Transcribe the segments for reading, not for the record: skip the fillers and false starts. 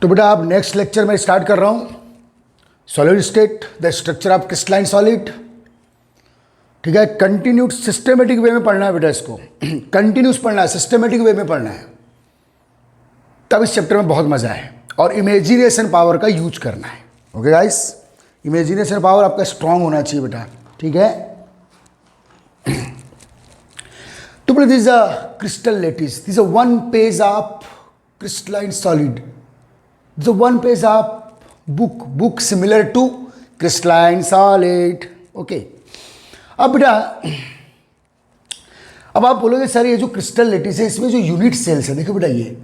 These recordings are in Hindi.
तो बेटा आप नेक्स्ट लेक्चर में स्टार्ट कर रहा हूं solid state, the structure of crystalline solid. ठीक है, कंटिन्यूड सिस्टमेटिक वे में पढ़ना है बेटा, इसको कंटिन्यूस पढ़ना है, सिस्टमेटिक वे में पढ़ना है, तब इस चैप्टर में बहुत मजा है। और इमेजिनेशन पावर का यूज करना है। ओके गाइस, इमेजिनेशन पावर आपका स्ट्रांग होना चाहिए बेटा। ठीक है, तो बेटा this a crystal lattice, this a one page of crystalline solid, this a one page of book similar to crystalline solid. Okay, अब बेटा अब आप बोलोगे सर ये जो क्रिस्टल लेटिस है इसमें जो यूनिट सेल्स है, देखो बेटा ये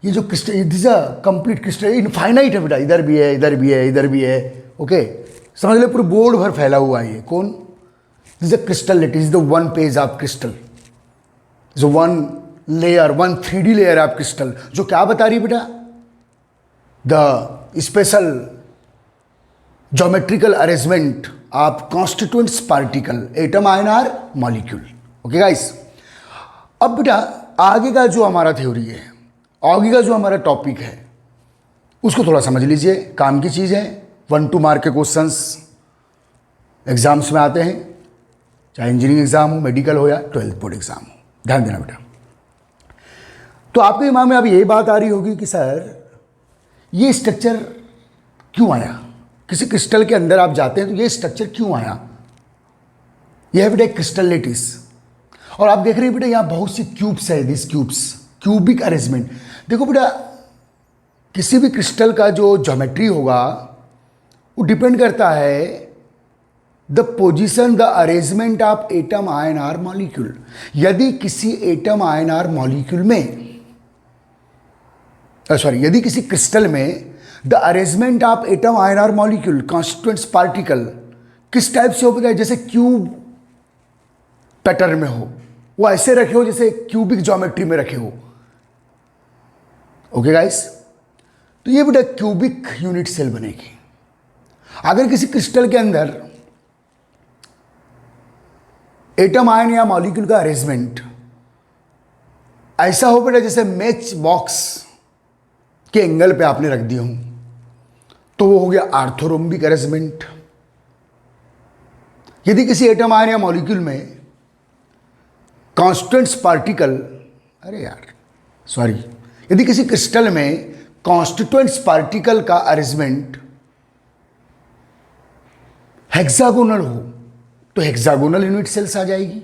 जो crystal, this a complete crystal, infinite है बेटा, इधर भी है, इधर भी है, इधर भी है। ओके, समझ लो पूरे बोर्ड भर फैला हुआ है ये। कौन? This a crystal lattice, the one page of crystal, जो one layer, one 3D layer of crystal, जो क्या बता रही है बेटा? The special geometrical arrangement of constituents particle, atom, ion और मॉलिक्यूल। ओके गाइस, अब बेटा आगे का जो हमारा थ्योरी है, आगे का जो हमारा टॉपिक है, उसको थोड़ा समझ लीजिए, काम की चीज़ है। 1-2 मार्क के क्वेश्चंस एग्जाम्स में आते हैं, चाहे इंजीनियरिंग एग्जाम हो, मेडिकल हो या 12th बोर्ड एग्जाम हो। ध्यान देना बेटा। तो आपके दिमाग में अब यही बात आ रही होगी कि सर ये स्ट्रक्चर क्यों आया, किसी क्रिस्टल के अंदर आप जाते हैं तो ये स्ट्रक्चर क्यों आया? यह है बेटा एक क्रिस्टल लेटिस, और आप देख रहे हैं बेटा यहाँ बहुत सी क्यूब्स है, दिस क्यूब्स, क्यूबिक अरेंजमेंट। देखो बेटा किसी भी क्रिस्टल का जो ज्योमेट्री होगा वो डिपेंड करता है the position, the arrangement of atom, ion और मॉलिक्यूल। यदि किसी एटम, आयन और मॉलिक्यूल में यदि किसी क्रिस्टल में the arrangement of atom, ion और मॉलिक्यूल, कॉन्स्टिट्यूएंट्स पार्टिकल किस टाइप से हो, जैसे क्यूब पैटर्न में हो, वो ऐसे रखे हो जैसे क्यूबिक ज्योमेट्री में रखे हो। ओके गाइस, तो ये बेटा क्यूबिक यूनिट सेल बनेगी। अगर किसी क्रिस्टल के अंदर एटम, आयन या मॉलिक्यूल का अरेंजमेंट ऐसा हो बेटा जैसे मैच बॉक्स के एंगल पे आपने रख दिया हूं, तो वो हो गया आर्थोरोम्बिक अरेंजमेंट। यदि किसी एटम, आयन या मॉलिक्यूल में कॉन्स्टेंट्स पार्टिकल, यदि किसी क्रिस्टल में कॉन्स्टिट्यूएंट्स पार्टिकल का अरेंजमेंट हेक्सागोनल हो तो हेक्सागोनल यूनिट सेल्स आ जाएगी।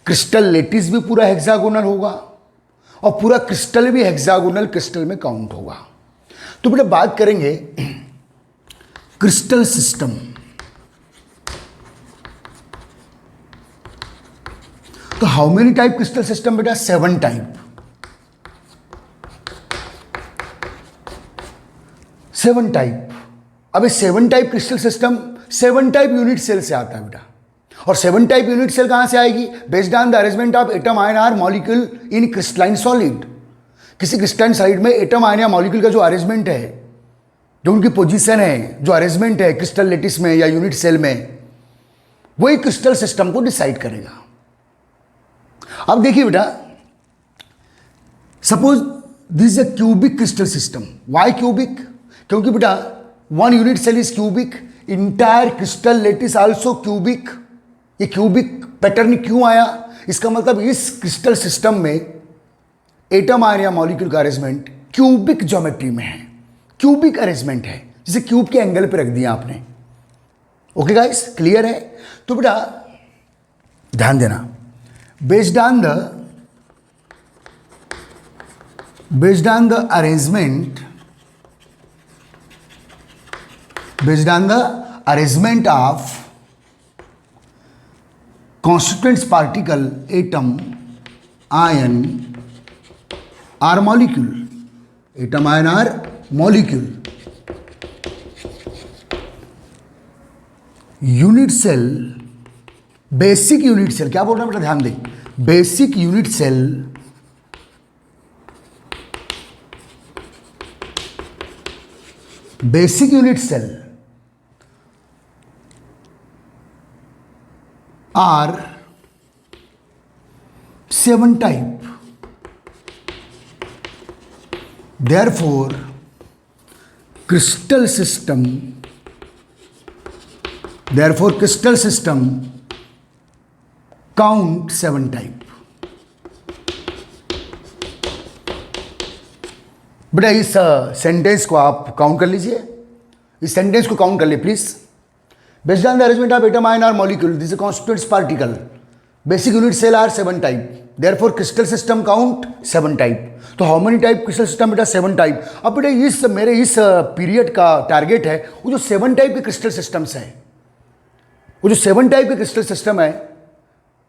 क्रिस्टल लेटिस भी पूरा हेक्सागोनल होगा और पूरा क्रिस्टल भी हेक्सागोनल क्रिस्टल में काउंट होगा। तो बेटा बात करेंगे क्रिस्टल सिस्टम। तो how many type crystal system बेटा? 7 टाइप। 7 टाइप। अब 7 type crystal system 7 type unit cell से आता है बेटा। और 7 टाइप यूनिट सेल कहां से आएगी? Based on the arrangement of atom, ion और मॉलिक्यूल इन क्रिस्टलाइन सॉलिड। किसी क्रिस्टलाइन सॉलिड में एटम, आयन या मॉलिक्यूल का जो अरेंजमेंट है, जो उनकी पोजीशन है, जो अरेंजमेंट है क्रिस्टल लेटिस में या यूनिट सेल में, वही क्रिस्टल सिस्टम को डिसाइड करेगा। अब देखिए बेटा, suppose this is a cubic crystal system. Why cubic? क्योंकि बेटा 1 unit cell is cubic, entire crystal lattice also cubic. ये क्यूबिक पैटर्न क्यों आया? इसका मतलब इस क्रिस्टल सिस्टम में एटम, आयन या मॉलिक्यूल का अरेंजमेंट क्यूबिक ज्योमेट्री में है, क्यूबिक अरेंजमेंट है, जिसे क्यूब के एंगल पे रख दिया आपने। ओके गाइस, क्लियर है? तो बेटा ध्यान देना, based on the arrangement of constituents particle, atom, ion or molecule, atom, ion or molecule, unit cell, basic unit cell, क्या बोल रहा है बेटा? ध्यान दें, basic unit cell are 7 type. Therefore crystal system, therefore crystal system count 7 type. बेटा इस सेंटेंस को आप काउंट कर लीजिए, इस सेंटेंस को काउंट कर लिए please. Based on the arrangement of atom ion और molecule this is constituents particle basic unit cell are 7 type, therefore crystal system count 7 type. तो how many type crystal system बेटा 7 टाइप. अब बेटा इस मेरे इस पीरियड का टारगेट है वो जो 7 टाइप के क्रिस्टल सिस्टम्स है, वो जो 7 टाइप के क्रिस्टल सिस्टम है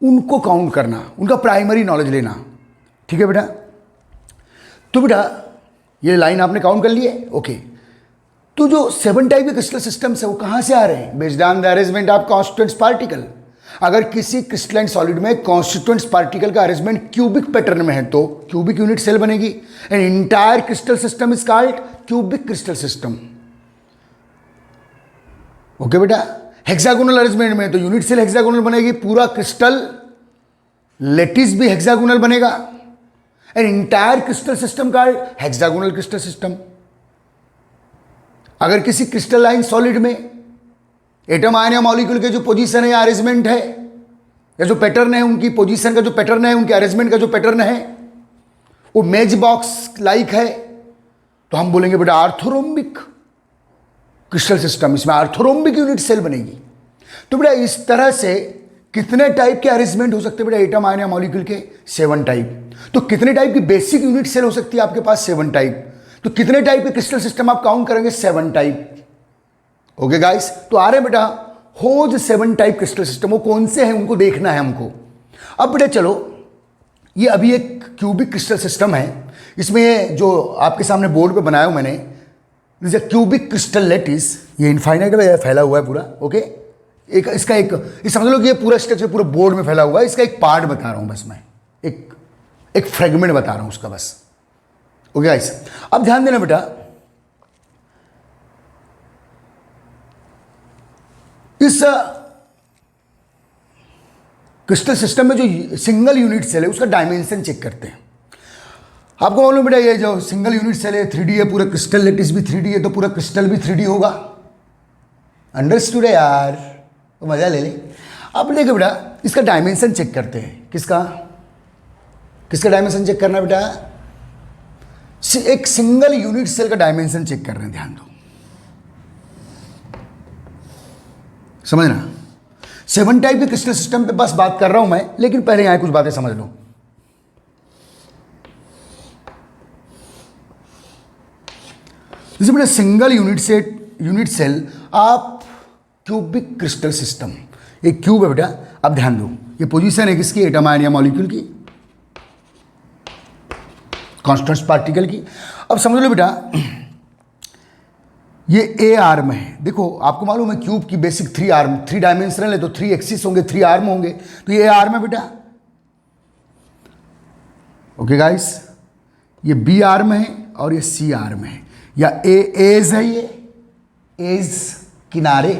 उनको काउंट करना, उनका प्राइमरी नॉलेज लेना. ठीक है बेटा. तो बेटा ये लाइन आपने काउंट कर ली है. ओके. तो जो 7 टाइप के क्रिस्टल सिस्टम्स है वो कहां से आ रहे हैं? Based on the arrangement of constituents particle. अगर किसी क्रिस्टलाइन सॉलिड में कॉन्स्टिट्यूएंट्स पार्टिकल का अरेंजमेंट क्यूबिक पैटर्न में है तो क्यूबिक यूनिट सेल बनेगी. And entire crystal system is called cubic crystal system. Okay बेटा. हेक्सागोनल अरेंजमेंट में तो यूनिट सेल हेक्सागोनल बनेगी, पूरा क्रिस्टल लेटिस भी हेक्सागोनल बनेगा. And entire crystal system called hexagonal crystal system. अगर किसी क्रिस्टलाइन सॉलिड में एटम आयन या मॉलिक्यूल के जो पोजीशन है या अरेंजमेंट है या जो पैटर्न है, उनकी पोजीशन का जो पैटर्न है, उनके अरेंजमेंट का जो पैटर्न है वो मेज बॉक्स लाइक है, तो हम बोलेंगे बेटा आर्थोरोम्बिक क्रिस्टल सिस्टम. इसमें आर्थोरोम्बिक यूनिट सेल बनेगी. तो बेटा इस तरह से कितने टाइप के अरेंजमेंट हो सकते हैं बेटा एटम आयन या मॉलिक्यूल के? 7 टाइप. तो कितने टाइप की बेसिक यूनिट सेल हो सकती है आपके पास? 7 टाइप. तो कितने टाइप के क्रिस्टल सिस्टम आप काउंट करेंगे? 7 टाइप. Okay guys. तो आ रहे बेटा होज 7 टाइप क्रिस्टल सिस्टम. वो कौन से हैं उनको देखना है हमको. अब बेटा चलो, ये अभी एक क्यूबिक क्रिस्टल सिस्टम है. इसमें जो आपके सामने बोर्ड पे बनाया हूं मैंने, this a cubic crystal lettuce. ये इनफाइनाइट में फैला हुआ है पूरा. ओके. एक इसका एक समझ लो कि ये पूरा स्ट्रक्चर पूरा बोर्ड में फैला हुआ है. इसका एक पार्ट बता रहा हूं बस मैं, एक फ्रेगमेंट बता रहा हूं उसका बस. Okay guys. अब ध्यान देना बेटा, इस क्रिस्टल सिस्टम में जो सिंगल यूनिट सेल है उसका डायमेंशन चेक करते हैं. आपको मालूम बेटा ये जो सिंगल यूनिट सेल है 3D है, पूरा क्रिस्टल लेटिस भी 3D है, तो पूरा क्रिस्टल भी 3D होगा. अंडरस्टूड है यार, तो मजा ले ले. अब देखो बेटा इसका डायमेंशन चेक करते हैं. किसका डायमेंशन चेक करना बेटा? एक सिंगल यूनिट सेल का डायमेंशन चेक कर रहे हैं. ध्यान दो, समझना. 7 टाइप के क्रिस्टल सिस्टम पे बस बात कर रहा हूं मैं, लेकिन पहले यहां कुछ बातें समझ लो. जैसे बेटा सिंगल यूनिट सेल आप क्यूबिक क्रिस्टल सिस्टम, एक क्यूब है बेटा. अब ध्यान दो, ये पोजीशन है किसकी? एटम आयन या मॉलिक्यूल की, कॉन्स्टेंट्स पार्टिकल की. अब समझ लो बेटा ये ए आर्म है. देखो आपको मालूम है क्यूब की बेसिक 3 आर्म, 3 डायमेंशनल है तो 3 एक्सिस होंगे, 3 आर्म होंगे. तो ये ए आर्म है बेटा. Okay guys. ये बी आर्म है और ये सी आर्म है, या ए एज है, ये एज किनारे,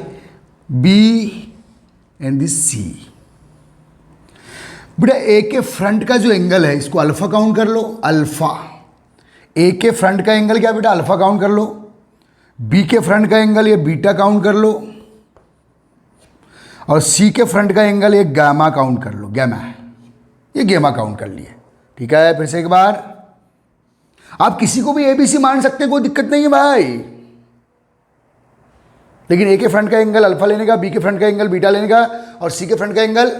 बी एंड दिस सी. बेटा ए के फ्रंट का जो एंगल है इसको अल्फा काउंट कर लो. अल्फा. ए के फ्रंट का एंगल क्या बेटा? अल्फा काउंट कर लो. बी के फ्रंट का एंगल ये बीटा काउंट कर लो. और सी के फ्रंट का एंगल ये गामा काउंट कर लो. गामा, ये गामा काउंट कर लिए. ठीक है. फिर से एक बार, आप किसी को भी एबीसी मान सकते हैं, कोई दिक्कत नहीं है भाई. लेकिन ए के फ्रंट का एंगल अल्फा लेने का, बी के फ्रंट का एंगल बीटा लेने का, और सी के फ्रंट का एंगल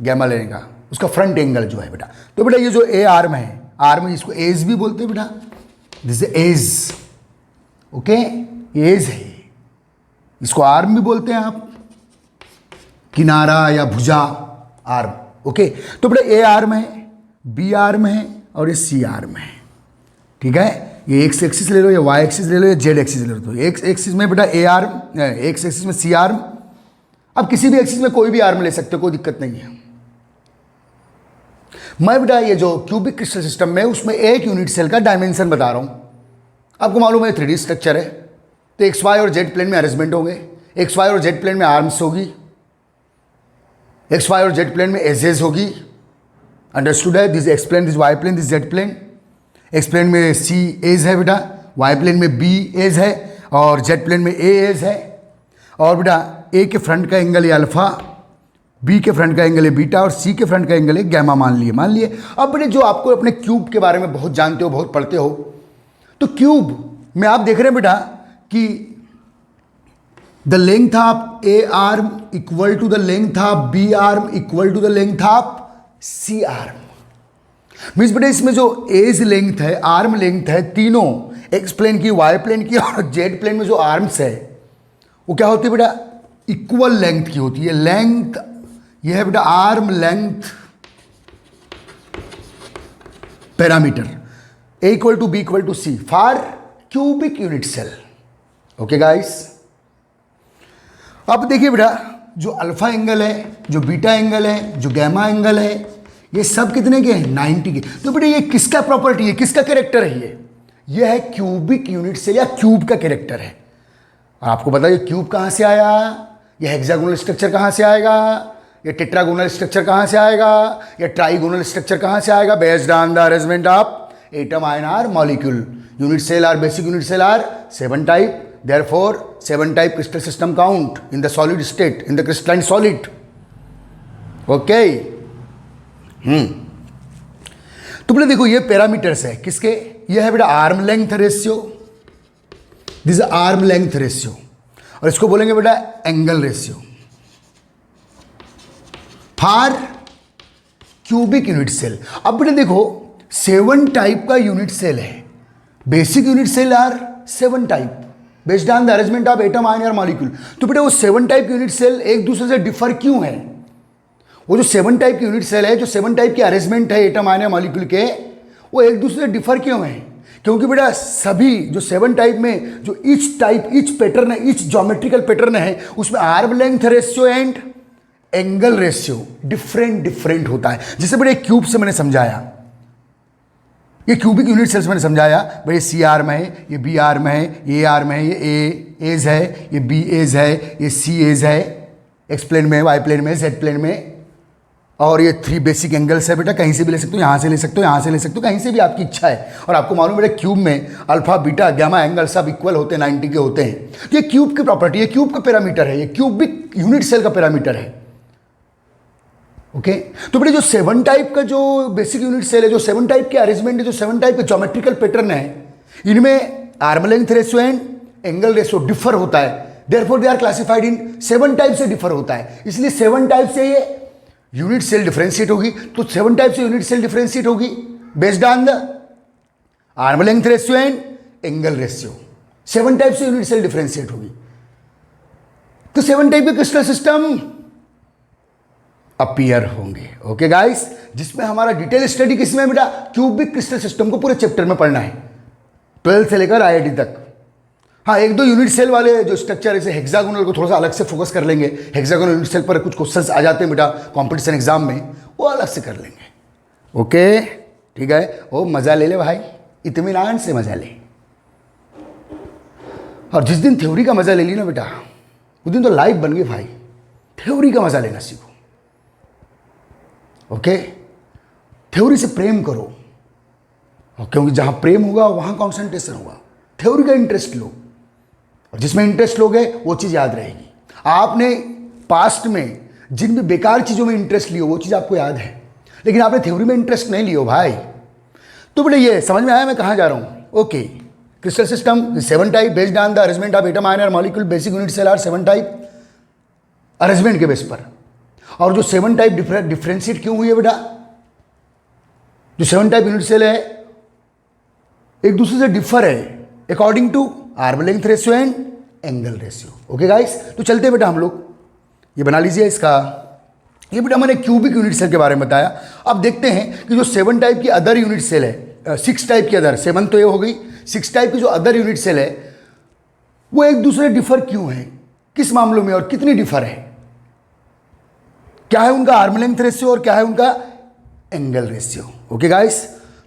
गामा लेने का, उसका फ्रंट एंगल जो है बेटा. तो बेटा ये जो ए आर्म है, आर्म इसको एज भी बोलते हैं बेटा. This is edge. Okay. Edge है, इसको आर्म भी बोलते हैं आप, किनारा या भुजा, आर्म. ओके. तो बेटा ए आर्म है, बी आर्म है और ये सी आर्म है. ठीक है. ये एक्स एक्सिस ले लो, या वाई एक्सिस ले लो, या जेड एक्सिस ले लो. तो एक्स एक्सिस में बेटा ए आर्म, एक्स एक्सिस में सी आर्म. अब किसी भी एक्सिस में कोई भी आर्म ले सकते हो, कोई दिक्कत नहीं है. मैं बेटा ये जो क्यूबिक क्रिस्टल सिस्टम में उसमें एक यूनिट सेल का डायमेंशन बता रहा हूं. आपको मालूम है 3D स्ट्रक्चर है, तो एक्स वाई और जेड प्लेन में अरेंजमेंट होंगे. एक्स वाई और जेड प्लेन में आर्म्स होगी, एक्स वाई और जेड प्लेन में एजेस होगी. अंडरस्टूड है. This X plane, this Y plane, this Z plane. X plane में सी एज है बेटा, वाई प्लेन में बी एज है, और जेड प्लेन में ए एज है, और बेटा ए के फ्रंट का एंगल है अल्फा, बी के फ्रंट का एंगल है बीटा, और सी के फ्रंट का एंगल है गैमा मान लिए। अब बेटे जो आपको अपने क्यूब के बारे में बहुत जानते हो, बहुत पढ़ते हो, तो क्यूब में आप देख रहे हैं बेटा कि the length of A arm equal to the length of B arm equal to the length of C arm. Means बेटा इसमें जो एज लेंथ है, आर्म लेंथ है, तीनों एक्स प्लेन की, वाई प्लेन की और जेड प्लेन में जो आर्म्स है वो क्या होती है बेटा, इक्वल लेंथ की होती है। लेंथ यह है बेटा arm length parameter, A equal to B equal to C for cubic unit cell. Okay guys, अब देखिए बेटा जो अल्फा एंगल है, जो बीटा एंगल है, जो गैमा एंगल है, ये सब कितने के हैं, 90 के। तो बेटा ये किसका प्रॉपर्टी है, किसका कैरेक्टर है, ये है क्यूबिक यूनिट सेल या क्यूब का कैरेक्टर है। आपको पता है क्यूब कहाँ से आया, ये हेक्सागोनल स्ट्रक्चर कहाँ से आएगा, ये टेट्रागोनल स्ट्रक्चर कहाँ से आएगा, या ट्राइगोनल स्ट्रक्चर कहाँ से आएगा, based on the arrangement of atom ion or molecule. Unit cell or basic unit cell are 7 type, therefore 7 type crystal system count in the solid state, in the crystalline solid. Okay? तो बेटा देखो ये पैरामीटर्स है किसके, ये है बेटा arm length ratio, this arm length ratio, और इसको बोलेंगे बेटा angle ratio for cubic unit cell. अब बेटा देखो 7 टाइप का यूनिट सेल है, basic unit cell are 7 type based on the arrangement of atom ion और मॉलिक्यूल। तो बेटा वो 7 टाइप यूनिट सेल एक दूसरे से डिफर क्यों है, वो जो 7 टाइप की यूनिट सेल है, जो 7 टाइप के अरेंजमेंट है एटम आयन और मॉलिक्यूल के, वो एक दूसरे से डिफर क्यों है, क्योंकि बेटा सभी जो 7 टाइप में जो ईच टाइप, ईच पैटर्न है, ईच ज्योमेट्रिकल पैटर्न है, उसमें arm length ratio and angle ratio different होता है। जैसे बेटा एक क्यूब से मैंने समझाया, ये क्यूबिक यूनिट सेल्स मैंने समझाया, भाई सी आर्म है, ये बी आर्म है, ये आर्म है, ये ए एज है, ये बी एज है, ये सी एज है, एक्स प्लेन में, वाई प्लेन में, जेड प्लेन में, और ये 3 बेसिक एंगल्स है बेटा, कहीं से भी ले सकते हो, यहाँ से ले सकते हो, यहाँ से ले सकते हो, कहीं से भी आपकी इच्छा है। और आपको मालूम है बेटा क्यूब में अल्फा बीटा गैमा एंगल सब इक्वल होते हैं, 90 के होते हैं। तो ये क्यूब की प्रॉपर्टी है, क्यूब का पैरामीटर है, ये क्यूबिक यूनिट सेल का पैरामीटर है। ओके तो बेटे जो 7 टाइप का जो बेसिक यूनिट सेल है, जो 7 टाइप के अरेंजमेंट है, जो 7 टाइप के ज्योमेट्रिकल पैटर्न है, इनमें arm length ratio and angle ratio differ होता है। Therefore they are classified in 7 type से डिफर होता है, इसलिए 7 टाइप से ये यूनिट सेल डिफरेंशिएट होगी। तो 7 टाइप से यूनिट सेल डिफरेंशिएट होगी based on the arm length ratio and angle ratio. 7 type से यूनिट सेल डिफरेंशिएट होगी। तो 7 टाइप के क्रिस्टल सिस्टम अपीयर होंगे। ओके गाइस, जिसमें हमारा डिटेल स्टडी किसमें बेटा, क्यूबिक क्रिस्टल सिस्टम को पूरे चैप्टर में पढ़ना है, 12 से लेकर आईआईटी तक। हाँ, 1-2 यूनिट सेल वाले जो स्ट्रक्चर है, हेक्सागोनल को थोड़ा सा अलग से फोकस कर लेंगे। हेक्सागोनल यूनिट सेल पर कुछ क्वेश्चंस आ जाते हैं बेटा कंपटीशन एग्जाम में, वो अलग से कर लेंगे। ओके ठीक है, वो मज़ा ले ले भाई, इत्मीनान से मज़ा ले। और जिस दिन थ्योरी का मज़ा ले ली ना बेटा, उस दिन तो लाइफ बन गई भाई। थ्योरी का मज़ा लेना सीखो। ओके थ्योरी से प्रेम करो, और क्योंकि जहां प्रेम होगा वहां कॉन्सेंट्रेशन होगा। थ्योरी का इंटरेस्ट लो, और जिसमें इंटरेस्ट लोगे वो चीज़ याद रहेगी। आपने पास्ट में जिन भी बेकार चीज़ों में इंटरेस्ट लियो वो चीज़ आपको याद है, लेकिन आपने थ्योरी में इंटरेस्ट नहीं लियो भाई। तो बेटा ये समझ में आया मैं कहाँ जा रहा हूँ। Okay crystal system 7 type based on the arrangement of atom ion और molecule. Basic unit cell are 7 type arrangement के बेस पर। और जो 7 टाइप डिफरेंशिएट क्यों हुई है बेटा, जो 7 टाइप यूनिट सेल है एक दूसरे से डिफर है according to arm length ratio and angle ratio. Okay guys, तो चलते बेटा हम लोग, ये बना लीजिए इसका। ये बेटा मैंने क्यूबिक यूनिट सेल के बारे में बताया। अब देखते हैं कि जो 7 टाइप की अदर यूनिट सेल है, 6 टाइप की अदर, 7 तो ये हो गई, 6 टाइप की जो अदर यूनिट सेल है वो एक दूसरे डिफर क्यों है, किस मामलों में और कितनी डिफर है, क्या है उनका आर्म लेंथ रेशियो और क्या है उनका एंगल रेशियो। ओके गाइस,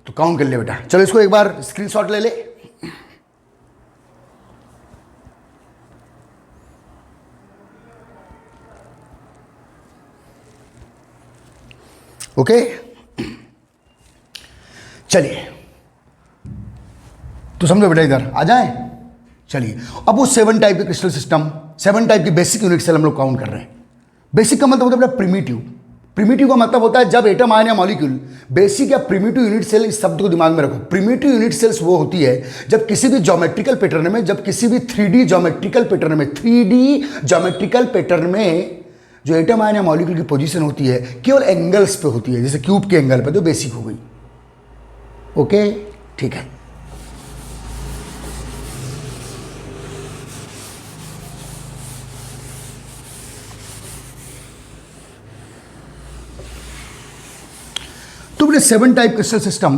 तो काउंट कर ले बेटा। चलो इसको एक बार स्क्रीनशॉट ले ले। ओके चलिए, तो समझो बेटा, इधर आ जाए। चलिए, अब वो 7 टाइप के क्रिस्टल सिस्टम, 7 टाइप की बेसिक यूनिट सेल हम लोग काउंट कर रहे हैं। बेसिक का मतलब होता है प्रिमिटिव। प्रिमिटिव का मतलब होता है जब एटम आयन या मॉलिक्यूल, बेसिक या प्रिमिटिव यूनिट सेल, इस शब्द को दिमाग में रखो। प्रिमिटिव यूनिट सेल्स वो होती है जब किसी भी ज्योमेट्रिकल पैटर्न में, जब किसी भी 3D ज्योमेट्रिकल पैटर्न में, 3D ज्योमेट्रिकल पैटर्न में जो एटम आयन या मॉलिक्यूल की पोजीशन होती है केवल एंगल्स पे होती है, जैसे क्यूब के एंगल पे, तो बेसिक हो गई। ओके, ठीक है। तो बेटे 7 टाइप क्रिस्टल सिस्टम,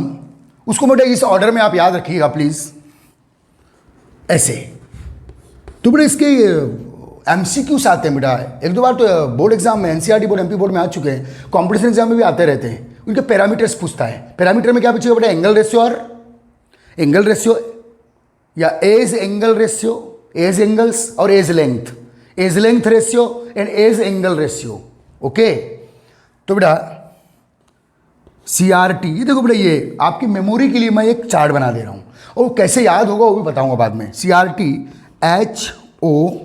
उसको बेटे इस ऑर्डर में आप याद रखिएगा प्लीज, ऐसे। तो बेटे इसके MCQs आते हैं बेटा, 1-2 बार तो बोर्ड एग्जाम में, NCERT बोर्ड, MP बोर्ड में आ चुके हैं, कॉम्पिटिशन एग्जाम में भी आते रहते हैं। उनके पैरामीटर्स पूछता है। पैरामीटर में क्या पूछेगा बेटा? एंगल रेशियो और एंगल रेशियो, या edge angle ratio, edge angles और edge length ratio and edge angle ratio. Okay, तो बेटा CRT, ये देखो बेटा, ये आपकी मेमोरी के लिए मैं एक चार्ट बना दे रहा हूँ, और वो कैसे याद होगा वो भी बताऊंगा बाद में। CRT HOCRTHOMT,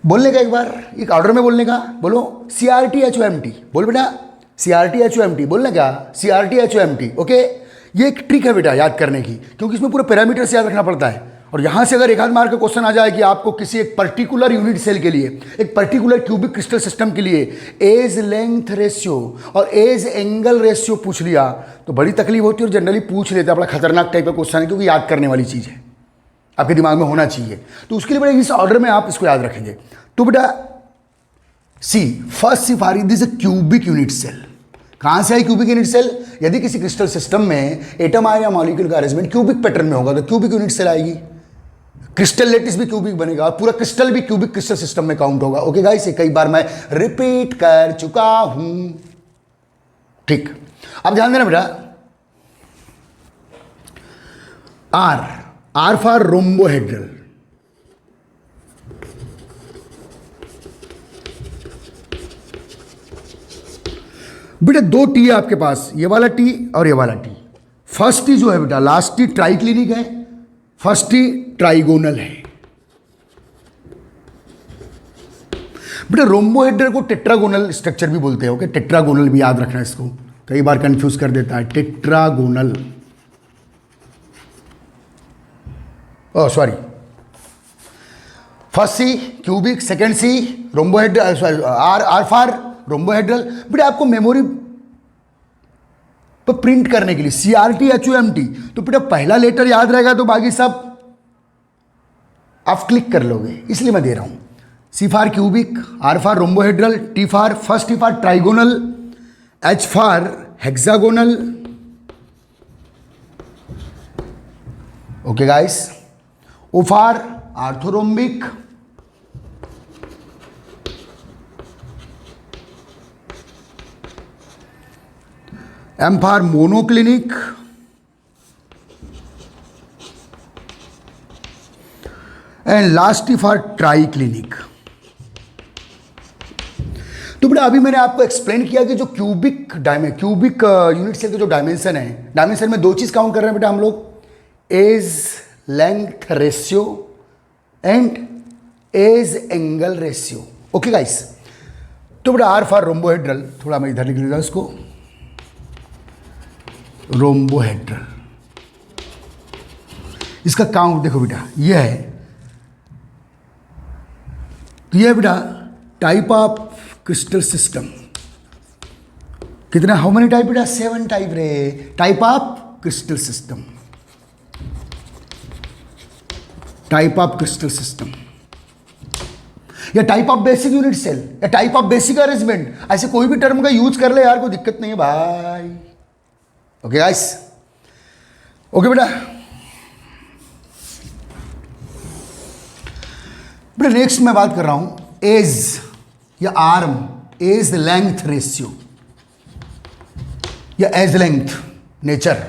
बोलने का एक बार, एक ऑर्डर में बोलने का, बोलो CRTHOMT, बोल बेटा CRTHOMT, बोलने का CRTHOMT। ओके, ये एक ट्रिक है बेटा याद करने की, क्योंकि इसमें पूरे पैरामीटर से याद रखना पड़ता है। और यहाँ से अगर एक आध मार्क का क्वेश्चन आ जाए कि आपको किसी एक पर्टिकुलर यूनिट सेल के लिए, एक पर्टिकुलर क्यूबिक क्रिस्टल सिस्टम के लिए एज लेंथ रेशियो और एज एंगल रेशियो पूछ लिया तो बड़ी तकलीफ होती है, और जनरली पूछ लेते हैं। बड़ा खतरनाक टाइप का क्वेश्चन है, क्योंकि याद करने वाली चीज़ है, आपके दिमाग में होना चाहिए। तो उसके लिए बेटा इस ऑर्डर में आप इसको याद रखेंगे। तो बेटा फर्स्ट सिफारी, दिस क्यूबिक यूनिट सेल। कहाँ से आई क्यूबिक यूनिट सेल? यदि किसी क्रिस्टल सिस्टम में एटम आयन या मॉलिक्यूल का अरेंजमेंट क्यूबिक पैटर्न में होगा तो क्यूबिक यूनिट सेल आएगी। क्रिस्टल लेटिस भी क्यूबिक बनेगा, और पूरा क्रिस्टल भी क्यूबिक क्रिस्टल सिस्टम में काउंट होगा। ओके गाइस, ये कई बार मैं रिपीट कर चुका हूं। ठीक, अब ध्यान देना बेटा, आर फॉर रोम्बोहेड्रल। बेटा 2 टी है आपके पास, ये वाला टी और ये वाला टी। फर्स्ट टी जो है बेटा, लास्ट टी ट्राइक्लिनिक है, फर्स्ट टी ट्राइगोनल है। बेटा रोम्बोहेड्रल को टेट्रागोनल स्ट्रक्चर भी बोलते हैं। ओके, टेट्रागोनल भी याद रखना, इसको कई बार कंफ्यूज कर देता है। Tetragonal, sorry, first C cubic, second C rhombohedral, sorry R for rhombohedral. बेटा आपको मेमोरी पर प्रिंट करने के लिए CRTHOMT, तो बेटा पहला लेटर याद रहेगा तो बाकी सब आप क्लिक कर लोगे, इसलिए मैं दे रहा हूं। C for cubic, R for rhombohedral, T for first T for trigonal, H for hexagonal. Okay guys, O for orthorhombic, M for monoclinic, and last T for triclinic. तो बेटा अभी मैंने आपको एक्सप्लेन किया कि जो क्यूबिक यूनिट सेल के जो डायमेंशन है, डायमेंशन में 2 चीज़ काउंट कर रहे हैं बेटा हम लोग, edge length ratio and edge angle ratio. Okay guys, तो बेटा R फॉर रोम्बोहेड्रल, थोड़ा मैं इधर लिख लेता हूं इसको, रोम्बोहेड्रल, इसका काउंट देखो बेटा, यह है, तो यह बेटा टाइप ऑफ क्रिस्टल सिस्टम। कितना, हाउ मेनी टाइप बेटा? 7 टाइप रे, type of crystal system, type of crystal system, या type of basic unit cell, या टाइप ऑफ बेसिक अरेंजमेंट, ऐसे कोई भी टर्म का यूज कर ले यार, कोई दिक्कत नहीं है भाई। ओके गाइस, ओके बेटा। बेटा नेक्स्ट मैं बात कर रहा हूं एज या आर्म, एज लेंथ रेशियो या edge length nature,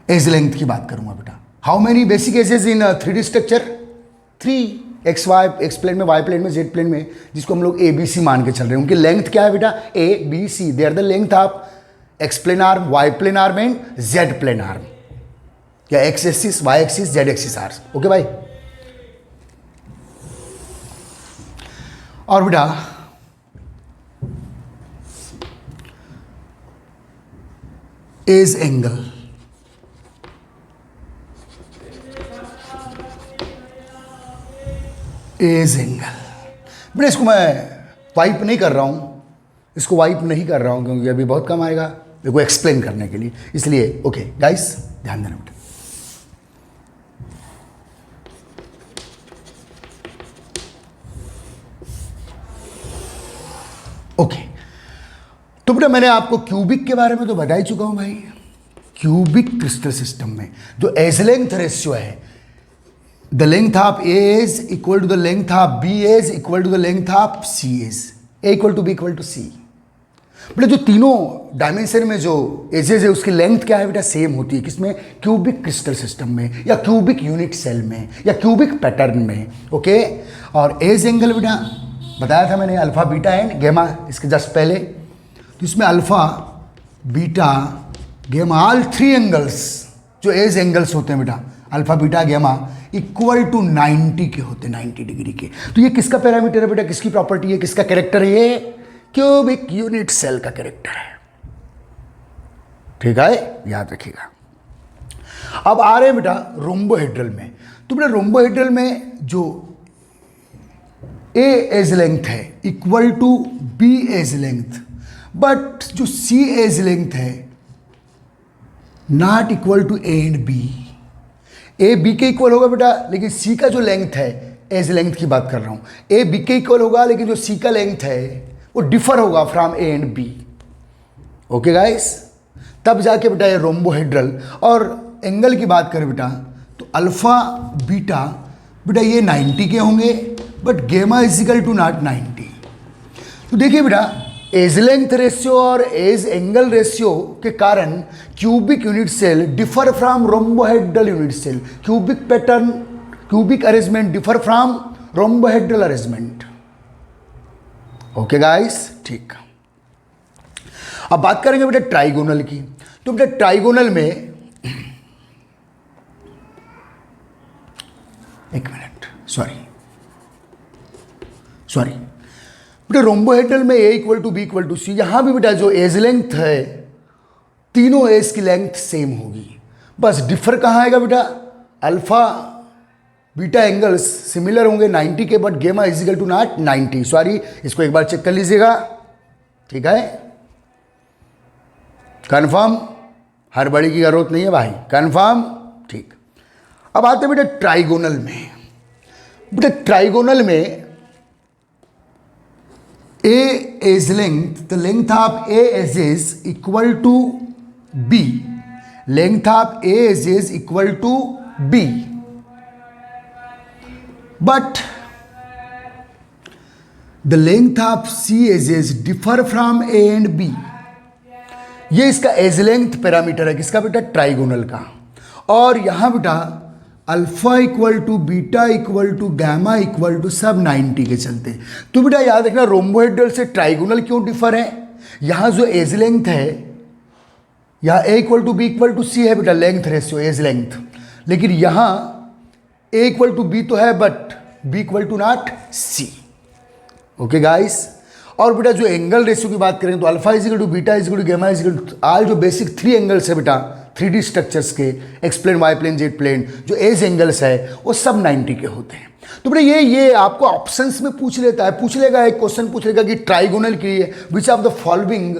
edge length की बात करूंगा बेटा। How many basic edges in 3D structure? 3। X Y, X plane में, वाई प्लेन में, जेड प्लेन में, जिसको हम लोग ए बी सी मान के चल रहे हैं, उनकी लेंथ क्या है बेटा, A B C, they are the length of X plane arm, Y plane arm and Z plane arm, या X axis, Y axis, Z axis arm. Okay भाई। और बेटा एज एंगल, एज एंगल बेटा, इसको मैं वाइप नहीं कर रहा हूं, इसको वाइप नहीं कर रहा हूं क्योंकि अभी बहुत कम आएगा मेरे को एक्सप्लेन करने के लिए, इसलिए ओके गाइस ध्यान देना बेटा। ओके तो बेटा मैंने आपको क्यूबिक के बारे में तो बता ही चुका हूं भाई। क्यूबिक क्रिस्टल सिस्टम में जो एज लेंथ रेशियो है, the length of A is equal to the length of B is equal to the length of C is, A equal to B equal to C. बेटा जो तीनों डायमेंशन में जो एजेज है उसकी लेंथ क्या है बेटा, सेम होती है। किसमें, क्यूबिक क्रिस्टल सिस्टम में, या क्यूबिक यूनिट सेल में, या क्यूबिक पैटर्न में। ओके और एज एंगल बेटा बताया था मैंने, अल्फा बीटा एंड गेमा, इसके जस्ट पहले। तो इसमें अल्फा बीटा गेमा, ऑल थ्री एंगल्स जो एज एंगल्स होते हैं बेटा, अल्फा बीटा गेमा इक्वल टू 90 के होते हैं, 90 डिग्री के। तो ये किसका पैरामीटर है बेटा, किसकी प्रॉपर्टी है, किसका कैरेक्टर है, ये क्यूबिक यूनिट सेल का कैरेक्टर है। ठीक है, याद रखिएगा। अब आ रहे हैं बेटा रोम्बोहेड्रल में। तो बेटा रोम्बोहेड्रल में जो ए एज लेंथ है equal to B edge length, but जो सी एज लेंथ है not equal to A and B. A B के इक्वल होगा बेटा, लेकिन सी का जो लेंथ है, एज लेंथ की बात कर रहा हूं, ए बी के इक्वल होगा, लेकिन जो सी का लेंथ है वो डिफर होगा from A and B. Okay guys, तब जाके बेटा ये रोम्बोहेड्रल। और एंगल की बात करें बेटा तो अल्फा बीटा बेटा ये 90 के होंगे, बट गेमा इजिकल टू नॉट 90। तो देखिए बेटा एज लेंथ रेशियो और एज एंगल रेशियो के कारण cubic unit cell differ from rhombohedral unit cell, cubic pattern, cubic arrangement differ from rhombohedral arrangement. Okay guys, ठीक। अब बात करेंगे बेटा ट्राइगोनल की। तो बेटा ट्राइगोनल में एक मिनट, सॉरी बेटा रोम्बोहेड्रल में A equal to B equal to C, यहां भी बेटा जो एज लेंथ है तीनों एज की लेंथ सेम होगी, बस डिफर कहां आएगा बेटा, अल्फा बीटा एंगल्स सिमिलर होंगे 90 के, बट गेमा इजिकल टू नॉट 90। सॉरी, इसको एक बार चेक कर लीजिएगा। ठीक है, कंफर्म, हड़बड़ी की जरूरत नहीं है भाई, कंफर्म। ठीक, अब आते हैं बेटा ट्राइगोनल में। बेटा ट्राइगोनल में A is length, the length of A is equal to B, length of A is equal to B, but the length of C is differ from A and B। ये इसका एज लेंथ पैरामीटर है किसका बेटा, ट्राइगोनल का। और यहां बेटा alpha equal to beta equal to gamma equal to सब 90 के चलते। तो बेटा याद रखना रोम्बोहेड्रल से ट्राइगोनल क्यों डिफर है, यहां जो एज लेंथ है, यहां A equal to B equal to C है बेटा, लेंथ रेशियो एज लेंथ, लेकिन यहां ए इक्वल टू बी तो है but B equal to not C. Okay guys, और बेटा जो एंगल रेशियो की बात करें तो alpha equal to beta equal to gamma equal to all जो बेसिक 3 एंगल्स है बेटा 3D स्ट्रक्चर्स के, X plane, Y plane, Z plane, जो एज एंगल्स है वो सब 90 के होते हैं। तो बेटा ये आपको ऑप्शंस में पूछ लेता है, पूछ लेगा, एक क्वेश्चन पूछ लेगा कि ट्राइगोनल के लिए which of the following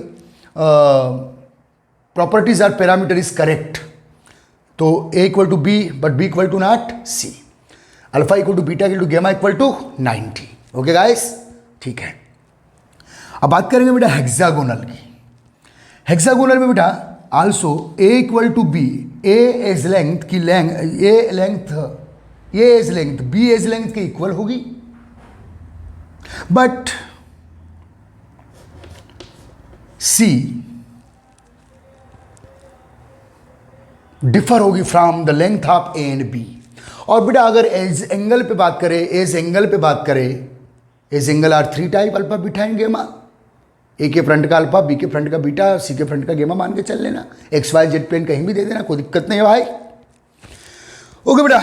properties are parameter is correct. तो A equal to B but B equal to not C, alpha equal to beta equal to gamma equal to 90। Okay guys, ठीक है। अब बात करेंगे बेटा हेक्सागोनल की। हेक्सागोनल में बेटा also A equal to B, A edge length की A edge length B edge length के इक्वल होगी, बट सी डिफर होगी from the length of A and B. और बेटा अगर एज एंगल पे बात करें, एज एंगल पे बात करें, edge angle are 3 type, alpha beta and gamma. A के फ्रंट का अल्फा, बी के फ्रंट का बीटा, सी के फ्रंट का गेमा मान के चल लेना। एक्स वाई जेड प्लेन कहीं भी दे देना, कोई दिक्कत नहीं है भाई। ओके बेटा,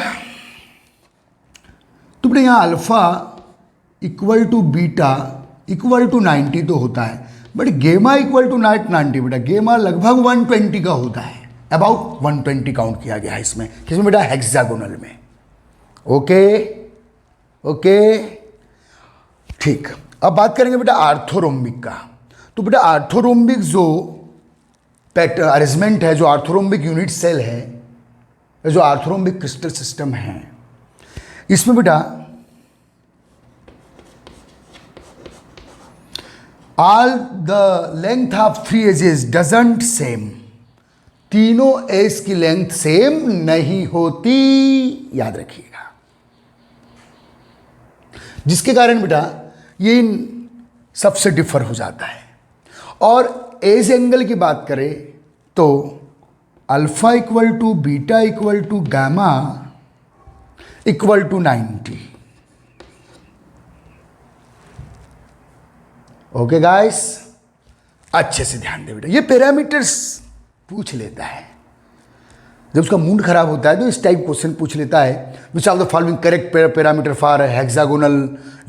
तो बेटा यहाँ alpha equal to beta equal to 90 तो होता है, बट गेमा इक्वल टू 90 बेटा, गेमा लगभग 120 का होता है, अबाउट 120 काउंट किया गया है इसमें, किसमें बेटा, हेक्सागोनल में। ओके ओके ठीक। अब बात करेंगे बेटा आर्थोरोम्बिक का। तो बेटा आर्थोरोम्बिक जो अरेंजमेंट है, जो आर्थोरोम्बिक यूनिट सेल है, जो आर्थोरोम्बिक क्रिस्टल सिस्टम है, इसमें बेटा all the length of 3 edges doesn't same, तीनों एज की लेंथ सेम नहीं होती, याद रखिएगा। जिसके कारण बेटा ये इन सबसे डिफर हो जाता है। और एज एंगल की बात करें तो alpha equal to beta equal to gamma equal to 90। Okay guys, अच्छे से ध्यान दे बेटा, ये पैरामीटर्स पूछ लेता है। जब उसका मूड खराब होता है तो इस टाइप क्वेश्चन पूछ लेता है, which of the following correct parameter for hexagonal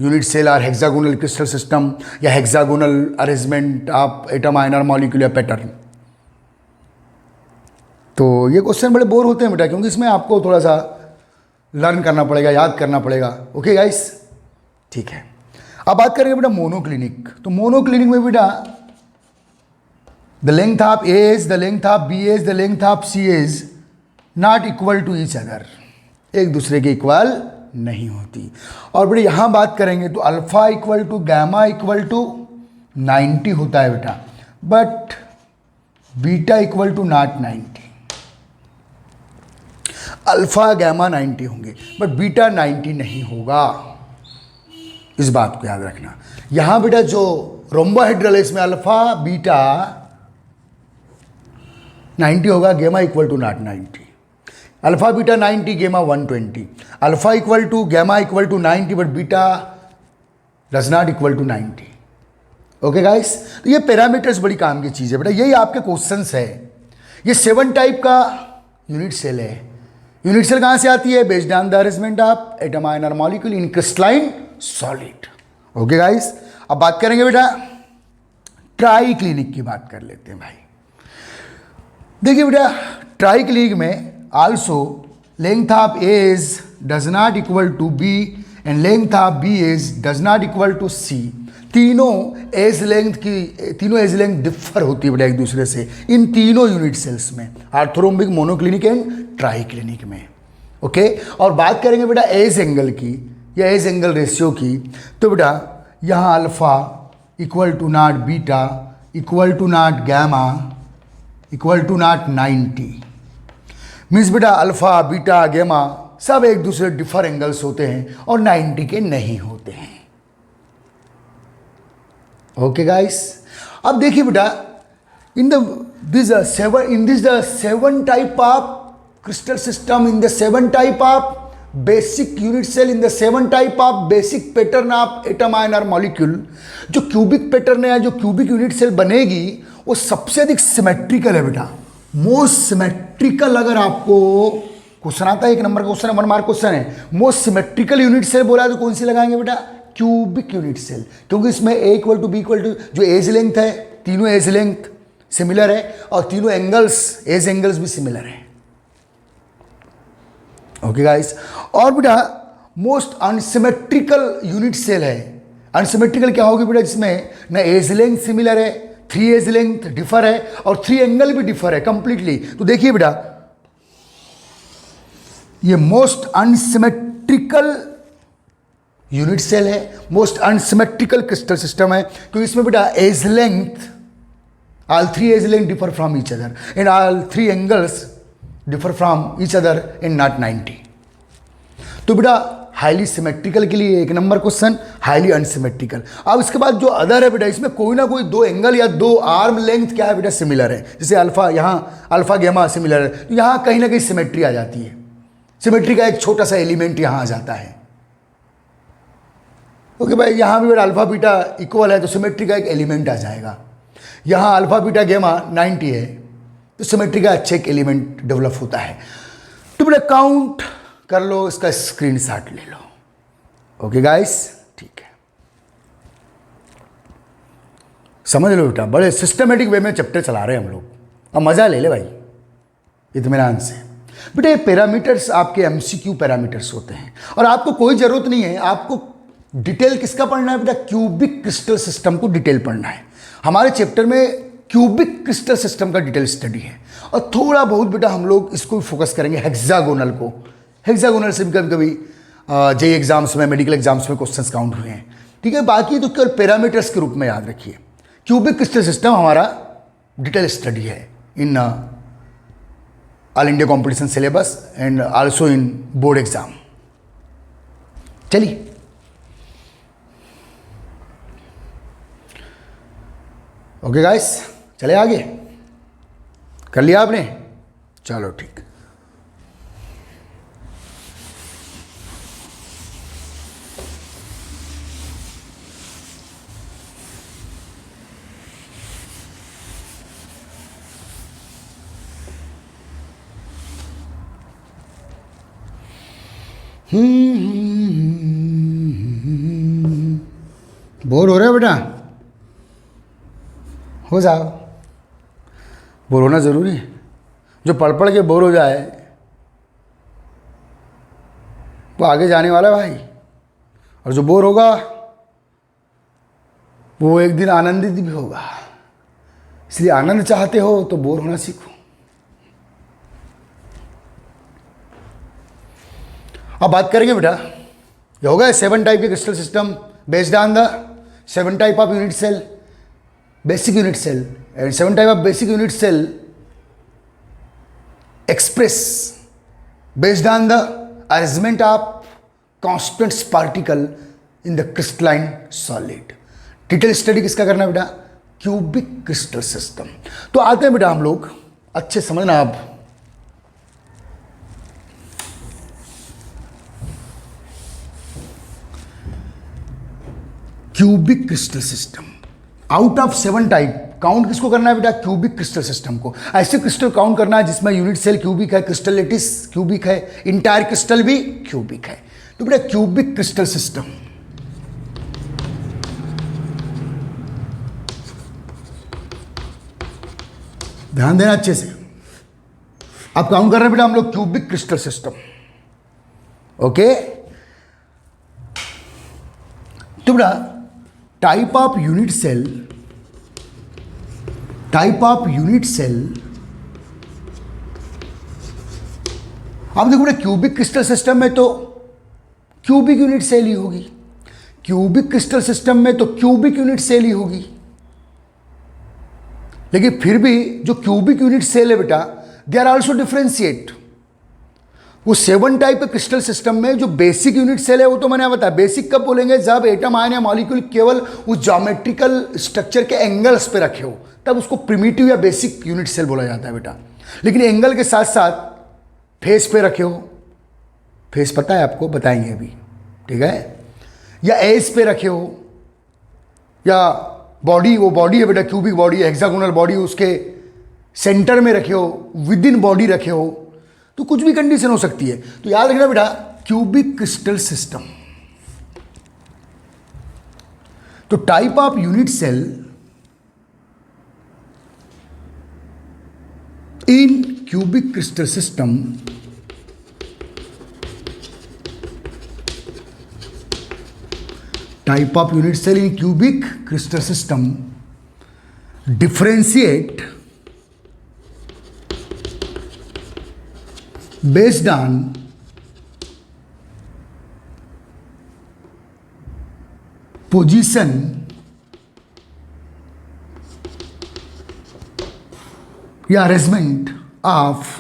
unit cell और हेक्सागोनल क्रिस्टल सिस्टम, या hexagonal arrangement of atom ion or molecular pattern. तो ये क्वेश्चन बड़े बोर होते हैं बेटा, क्योंकि इसमें आपको थोड़ा सा लर्न करना पड़ेगा, याद करना पड़ेगा। ओके गाइस, ठीक है। अब बात करेंगे बेटा मोनोक्लिनिक। तो मोनोक्लिनिक में बेटा the length of A edge, the length of B edge, the length of C edge not equal to each other, एक दूसरे के इक्वल नहीं होती। और बेटा यहाँ बात करेंगे तो alpha equal to gamma equal to 90 होता है बेटा, but beta equal to not 90। Alpha gamma 90 होंगे बट बीटा 90 नहीं होगा, इस बात को याद रखना। यहां बेटा जो रोम्बोहेड्रल है इसमें अल्फा बीटा 90 होगा, gamma equal to not 90। Alpha beta 90, gamma 120। Alpha equal to gamma equal to 90 but beta does not equal to 90। Okay guys, तो ये पैरामीटर्स बड़ी काम की चीज़ है बेटा, यही आपके क्वेश्चंस है। ये 7 टाइप का यूनिट सेल है। यूनिट सेल कहाँ से आती है? Based on the arrangement of atom INR molecule in crystalline solid. Okay guys, अब बात करेंगे बेटा ट्राई क्लिनिक की, बात कर लेते हैं भाई। देखिए बेटा ट्राई क्लिनिक में also length of A edge does not equal to B and length of B edge does not equal to C. तीनों एज लेंथ डिफर होती है बेटा एक दूसरे से इन तीनों यूनिट सेल्स में, आर्थोरोम्बिक, मोनोक्लिनिक एंड ट्राई क्लिनिक में। ओके, और बात करेंगे बेटा एज एंगल की या एज एंगल रेशियो की, तो बेटा यहाँ alpha equal to not beta equal to not gamma equal to not 90। Means बेटा अल्फा बीटा गेमा सब एक दूसरे डिफर एंगल्स होते हैं और 90 के नहीं होते हैं। ओके गाइस, अब देखिए बेटा in this 7 type of crystal system, in the 7 type of basic unit cell, in the 7 type of basic pattern of atom ion or molecule, जो क्यूबिक पैटर्न है, जो क्यूबिक यूनिट सेल बनेगी वो सबसे अधिक सिमेट्रिकल है बेटा, मोस्ट सिमेट्रिकल। अगर आपको क्वेश्चन आता है, 1 नंबर का क्वेश्चन है, 1 मार्क क्वेश्चन है, मोस्ट सिमेट्रिकल यूनिट सेल बोला है तो कौन सी लगाएंगे बेटा? क्यूबिक यूनिट सेल, क्योंकि इसमें A equal to B equal to जो एज लेंथ है, तीनों एज लेंथ सिमिलर है और तीनों एंगल्स, एज एंगल्स भी सिमिलर है। ओके गाइस, और बेटा मोस्ट अनसिमेट्रिकल यूनिट सेल है। अनसिमेट्रिकल क्या होगी बेटा? जिसमें ना एज लेंथ सिमिलर है, 3 एज लेंथ डिफर है और 3 एंगल भी डिफर है कंप्लीटली। तो देखिए बेटा ये मोस्ट अनसिमेट्रिकल यूनिट सेल है, मोस्ट अनसिमेट्रिकल क्रिस्टल सिस्टम है, क्योंकि इसमें बेटा edge length, all 3 edge length differ from each other and all 3 angles differ from each other in not 90। तो बेटा हाईली सिमेट्रिकल के लिए 1 नंबर क्वेश्चन, हाईली अनसिमेट्रिकल। अब इसके बाद जो अदर है बेटा, इसमें कोई ना कोई 2 एंगल या 2 आर्म लेंथ क्या है बेटा? सिमिलर है। जैसे अल्फा, यहाँ अल्फा गेमा सिमिलर है, तो यहाँ कहीं ना कहीं सिमेट्री आ जाती है, सिमेट्री का एक छोटा सा एलिमेंट यहाँ आ जाता है। ओके भाई, यहाँ भी अगर अल्फा बीटा इक्वल है तो सिमेट्री का एक एलिमेंट आ जाएगा। यहाँ अल्फा बीटा गेमा 90 है तो सिमेट्री का अच्छा एक एलिमेंट डेवलप होता है। तो बेटा काउंट कर लो, इसका स्क्रीनशॉट ले लो। ओके गाइस, ठीक है, समझ लो बेटा, बड़े सिस्टमेटिक वे में चैप्टर चला रहे हैं हम लोग। अब मज़ा ले ले भाई इत्मीनान से। बेटा ये पैरामीटर्स आपके एमसीक्यू पैरामीटर्स होते हैं और आपको कोई ज़रूरत नहीं है, आपको डिटेल किसका पढ़ना है बेटा, क्यूबिक क्रिस्टल सिस्टम को डिटेल पढ़ना है। हमारे चैप्टर में क्यूबिक क्रिस्टल सिस्टम का डिटेल स्टडी है और थोड़ा बहुत बेटा हम लोग इसको भी फोकस करेंगे, हेक्सागोनल को। हेक्सागोनल से भी कभी कभी जेई एग्जाम्स में, मेडिकल एग्जाम्स में क्वेश्चंस काउंट हुए हैं, ठीक है। बाकी तो केवल पैरामीटर्स के रूप में याद रखिए। क्यूबिक क्रिस्टल सिस्टम हमारा डिटेल स्टडी है in all India competition syllabus and also in board exam. चलिए ओके गाइस, चले आगे, कर लिया आपने, चलो ठीक। बोर हो रहा है बेटा, हो जाओ, बोर होना ज़रूरी है। जो पढ़ पढ़ के बोर हो जाए वो आगे जाने वाला है भाई, और जो बोर होगा वो एक दिन आनंदित भी होगा। इसलिए आनंद चाहते हो तो बोर होना सीखो। अब बात करेंगे बेटा, ये होगा 7 टाइप के crystal system based on the 7 type of unit cell, basic unit cell, and 7 type of basic unit cell express based on the arrangement of constant particle in the crystalline solid। Detail study किसका करना है बेटा, क्यूबिक क्रिस्टल सिस्टम। तो आते हैं बेटा हम लोग, अच्छे समझना आप, cubic crystal system. Out of 7 type count किसको करना है बेटा, क्यूबिक क्रिस्टल सिस्टम को। ऐसे क्रिस्टल काउंट करना है जिसमें यूनिट सेल क्यूबिक है, क्रिस्टल लेटिस क्यूबिक है, इंटायर क्रिस्टल भी क्यूबिक है। तो बेटा क्यूबिक क्रिस्टल सिस्टम, ध्यान देना अच्छे से। अब काउंट कर रहे हैं बेटा हम लोग क्यूबिक क्रिस्टल सिस्टम। ओके, तो बेटा type of unit cell, type of unit cell. अब देखो बेटा क्यूबिक क्रिस्टल सिस्टम में तो क्यूबिक यूनिट सेल ही होगी, क्यूबिक क्रिस्टल सिस्टम में तो क्यूबिक यूनिट सेल ही होगी। लेकिन फिर भी जो क्यूबिक यूनिट सेल है बेटा, दे आर ऑल्सो डिफ्रेंशिएट। वो 7 टाइप के क्रिस्टल सिस्टम में जो बेसिक यूनिट सेल है वो तो मैंने बताया, बेसिक कब बोलेंगे, जब एटम आयन या मॉलिक्यूल केवल उस ज्योमेट्रिकल स्ट्रक्चर के एंगल्स पे रखे हो, तब उसको प्रिमिटिव या बेसिक यूनिट सेल बोला जाता है बेटा। लेकिन एंगल के साथ साथ फेस पे रखे हो, फेस पता है आपको, बताएंगे अभी, ठीक है, या एज पे रखे हो, या बॉडी, वो बॉडी है बेटा क्यूबिक बॉडी है, हेक्सागोनल बॉडी, उसके सेंटर में रखे हो, विद इन बॉडी रखे हो, तो कुछ भी कंडीशन हो सकती है। तो याद रखना बेटा क्यूबिक क्रिस्टल सिस्टम। तो type of unit cell in cubic crystal system, type of unit cell in cubic crystal system differentiate based on position या arrangement of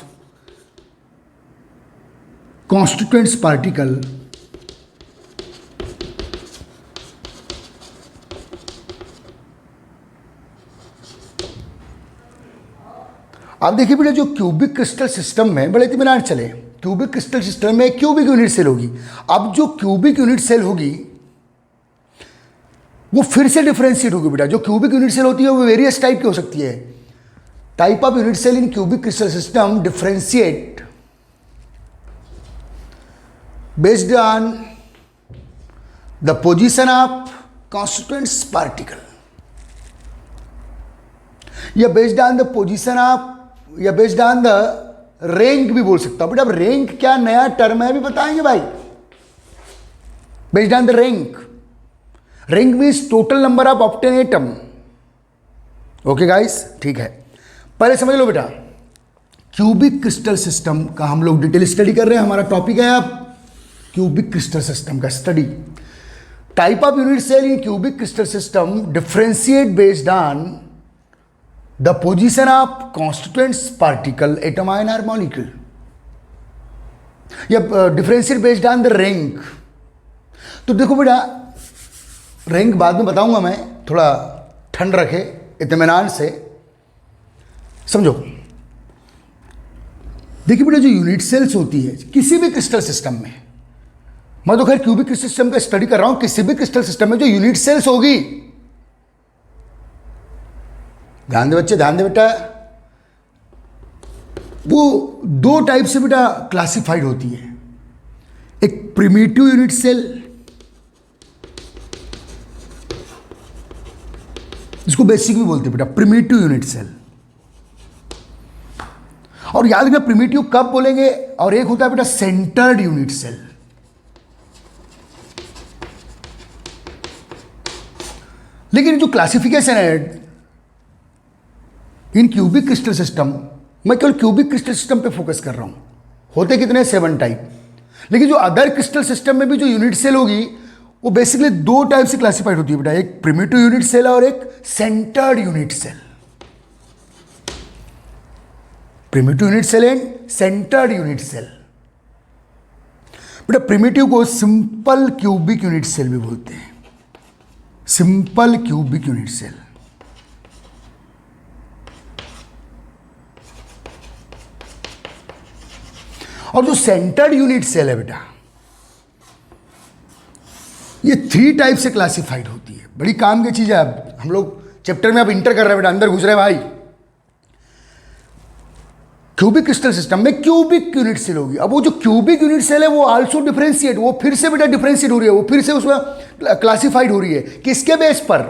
constituents particle अब देखिए बेटा जो क्यूबिक क्रिस्टल सिस्टम में, बड़े इत्मीनान चले, क्यूबिक क्रिस्टल सिस्टम में क्यूबिक यूनिट सेल होगी। अब जो क्यूबिक यूनिट सेल होगी वो फिर से डिफरेंशिएट होगी बेटा। जो क्यूबिक यूनिट सेल होती है वो वेरियस टाइप की हो सकती है। Type of unit cell in cubic crystal system differentiate based on the position of constituents particle, या based on the position of, या बेस्ड ऑन द रैंक भी बोल सकता हूं बेटा। अब रैंक क्या नया टर्म है अभी बताएंगे भाई। Based on the rank, rank means total number of obtain atom. Okay guys, ठीक है, पहले समझ लो बेटा। क्यूबिक क्रिस्टल सिस्टम का हम लोग डिटेल स्टडी कर रहे हैं। हमारा टॉपिक है अब क्यूबिक क्रिस्टल सिस्टम का study. Type of unit cell in cubic crystal system differentiate based on the position of constituents particle, atom, ion और मॉलिक्यूल, या differentiate based on the rank. तो देखो बेटा, रैंक बाद में बताऊंगा मैं, थोड़ा ठंड रखे, इत्मीनान से समझो। देखिए बेटा, जो यूनिट सेल्स होती है किसी भी क्रिस्टल सिस्टम में, मैं तो खैर क्यूबिक क्रिस्टल सिस्टम का स्टडी कर रहा हूं, किसी भी क्रिस्टल सिस्टम में जो यूनिट सेल्स होगी, ध्यान दे बच्चे, ध्यान दे बेटा, वो दो टाइप से बेटा क्लासिफाइड होती है। एक प्रिमिटिव यूनिट सेल, इसको बेसिक भी बोलते हैं बेटा, प्रिमिटिव यूनिट सेल। और याद रखना प्रिमिटिव कब बोलेंगे, और एक होता है बेटा सेंटर्ड यूनिट सेल। लेकिन जो क्लासिफिकेशन है इन क्यूबिक क्रिस्टल सिस्टम, मैं केवल क्यूबिक क्रिस्टल सिस्टम पे फोकस कर रहा हूं। होते कितने, 7 टाइप। लेकिन जो अदर क्रिस्टल सिस्टम में भी जो यूनिट सेल होगी वो बेसिकली 2 टाइप से क्लासिफाइड होती है बेटा, एक प्रिमिटिव यूनिट सेल और एक centred unit cell. Primitive unit cell end centred unit cell. बेटा प्रिमिटिव को सिंपल क्यूबिक यूनिट सेल भी बोलते हैं, सिंपल क्यूबिक यूनिट सेल। और जो सेंटर्ड यूनिट सेल है बेटा, ये 3 टाइप से क्लासिफाइड होती है। बड़ी काम की चीज है। अब हम लोग चैप्टर में अब इंटर कर रहे हैं बेटा, अंदर घुस रहे हैं भाई। क्यूबिक क्रिस्टल सिस्टम में क्यूबिक यूनिट सेल होगी। अब वो जो क्यूबिक यूनिट सेल है वो आल्सो डिफरेंशिएट, वो फिर से बेटा डिफरेंशिएट हो रही है, वो फिर से उसमें क्लासिफाइड हो रही है। किसके बेस पर,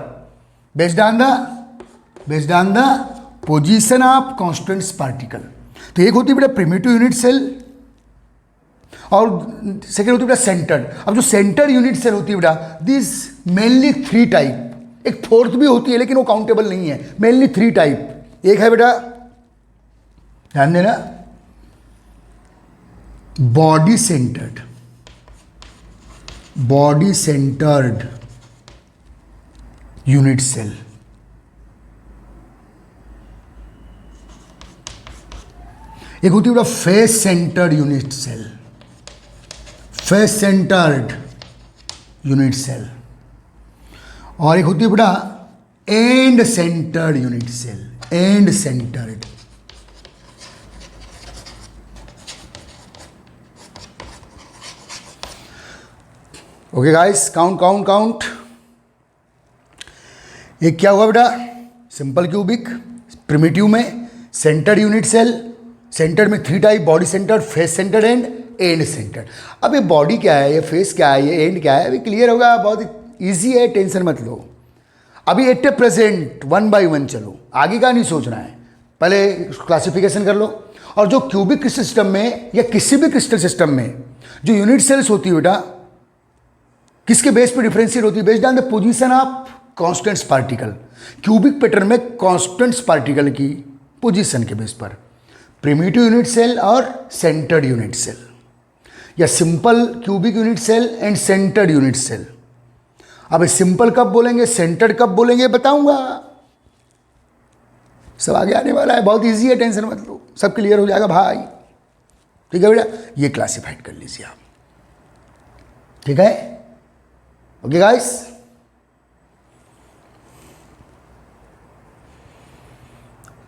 based on the position of constants particle. तो एक होती है बेटा प्रिमिटिव यूनिट सेल और सेकेंड होती है बेटा सेंटर्ड। अब जो सेंटर्ड यूनिट सेल होती है बेटा, दिस मेनली 3 टाइप, एक 4th भी होती है लेकिन वो काउंटेबल नहीं है। Mainly 3 type. एक है बेटा, ध्यान देना, बॉडी सेंटर्ड यूनिट सेल। एक होती है बेटा face centred unit cell, face centred unit cell. और एक होती है बेटा end centred unit cell, end centred. Okay guys, count. एक क्या हुआ बेटा, सिंपल क्यूबिक, प्रिमिटिव में सेंटर्ड यूनिट सेल, सेंटर्ड में 3 type, body centred, face centred end end centred. अब ये बॉडी क्या है, ये फेस क्या है, ये एंड क्या है, अभी क्लियर होगा, बहुत इजी है, टेंशन मत लो। अभी एट प्रेजेंट 1 by 1 चलो, आगे का नहीं सोचना है, पहले क्लासिफिकेशन कर लो। और जो क्यूबिक क्रिस्टल सिस्टम में या किसी भी क्रिस्टल सिस्टम में जो यूनिट सेल्स होती है बेटा, किसके बेस पे डिफरेंशिएट होती है, based on the position of constants particle. Cubic pattern में कांस्टेंट्स पार्टिकल की पोजीशन के बेस पर प्रिमिटिव यूनिट सेल और सेंटर्ड यूनिट सेल, या simple cubic unit cell end centred unit cell. अब सिंपल कब बोलेंगे, सेंटर्ड कब बोलेंगे, बताऊंगा, सब आगे आने वाला है, बहुत इजी है, टेंशन मत लो, सब क्लियर हो जाएगा भाई। ठीक है बेटा, ये क्लासिफाइड कर लीजिए आप, ठीक है। ओके गाइस,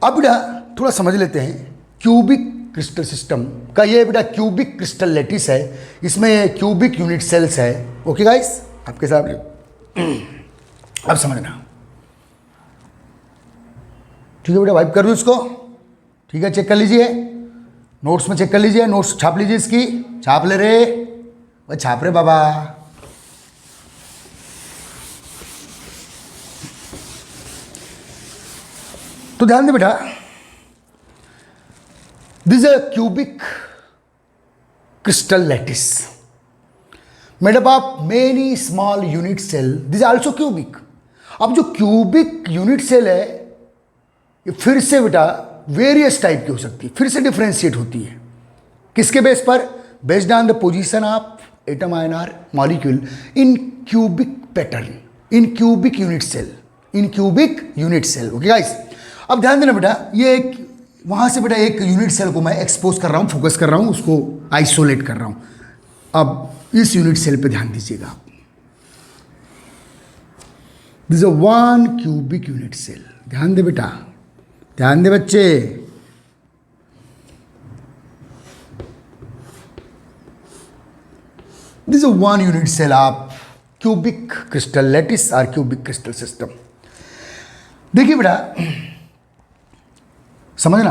अब बेटा थोड़ा समझ लेते हैं क्यूबिक क्रिस्टल सिस्टम का ये बेटा क्यूबिक क्रिस्टल लैटिस है, इसमें क्यूबिक यूनिट सेल्स है। ओके गाइस, आपके सामने अब समझना। ठीक है बेटा, वाइप कर दूँ इसको। ठीक है, चेक कर लीजिए, नोट्स में चेक कर लीजिए, नोट्स छाप लीजिए, इसकी छाप ले रे, वह छाप रहे बाबा। तो ध्यान दे बेटा, this a cubic crystal lattice made up of many small unit cell, this also cubic. अब जो क्यूबिक यूनिट सेल है ये फिर से बेटा वेरियस टाइप की हो सकती है, फिर से डिफ्रेंशिएट होती है। किसके बेस पर? Based on the position of atom ion molecule in cubic pattern, in cubic unit cell, in cubic unit cell. Okay guys, अब ध्यान देना बेटा, ये एक वहां से बेटा एक यूनिट सेल को मैं एक्सपोज कर रहा हूं, फोकस कर रहा हूं, उसको आइसोलेट कर रहा हूं। अब इस यूनिट सेल पे ध्यान दीजिएगा आप। This is one cubic unit cell. ध्यान दे बेटा, ध्यान दे बच्चे। This is one unit cell of cubic crystal lattice और क्यूबिक क्रिस्टल सिस्टम। देखिए बेटा, समझना,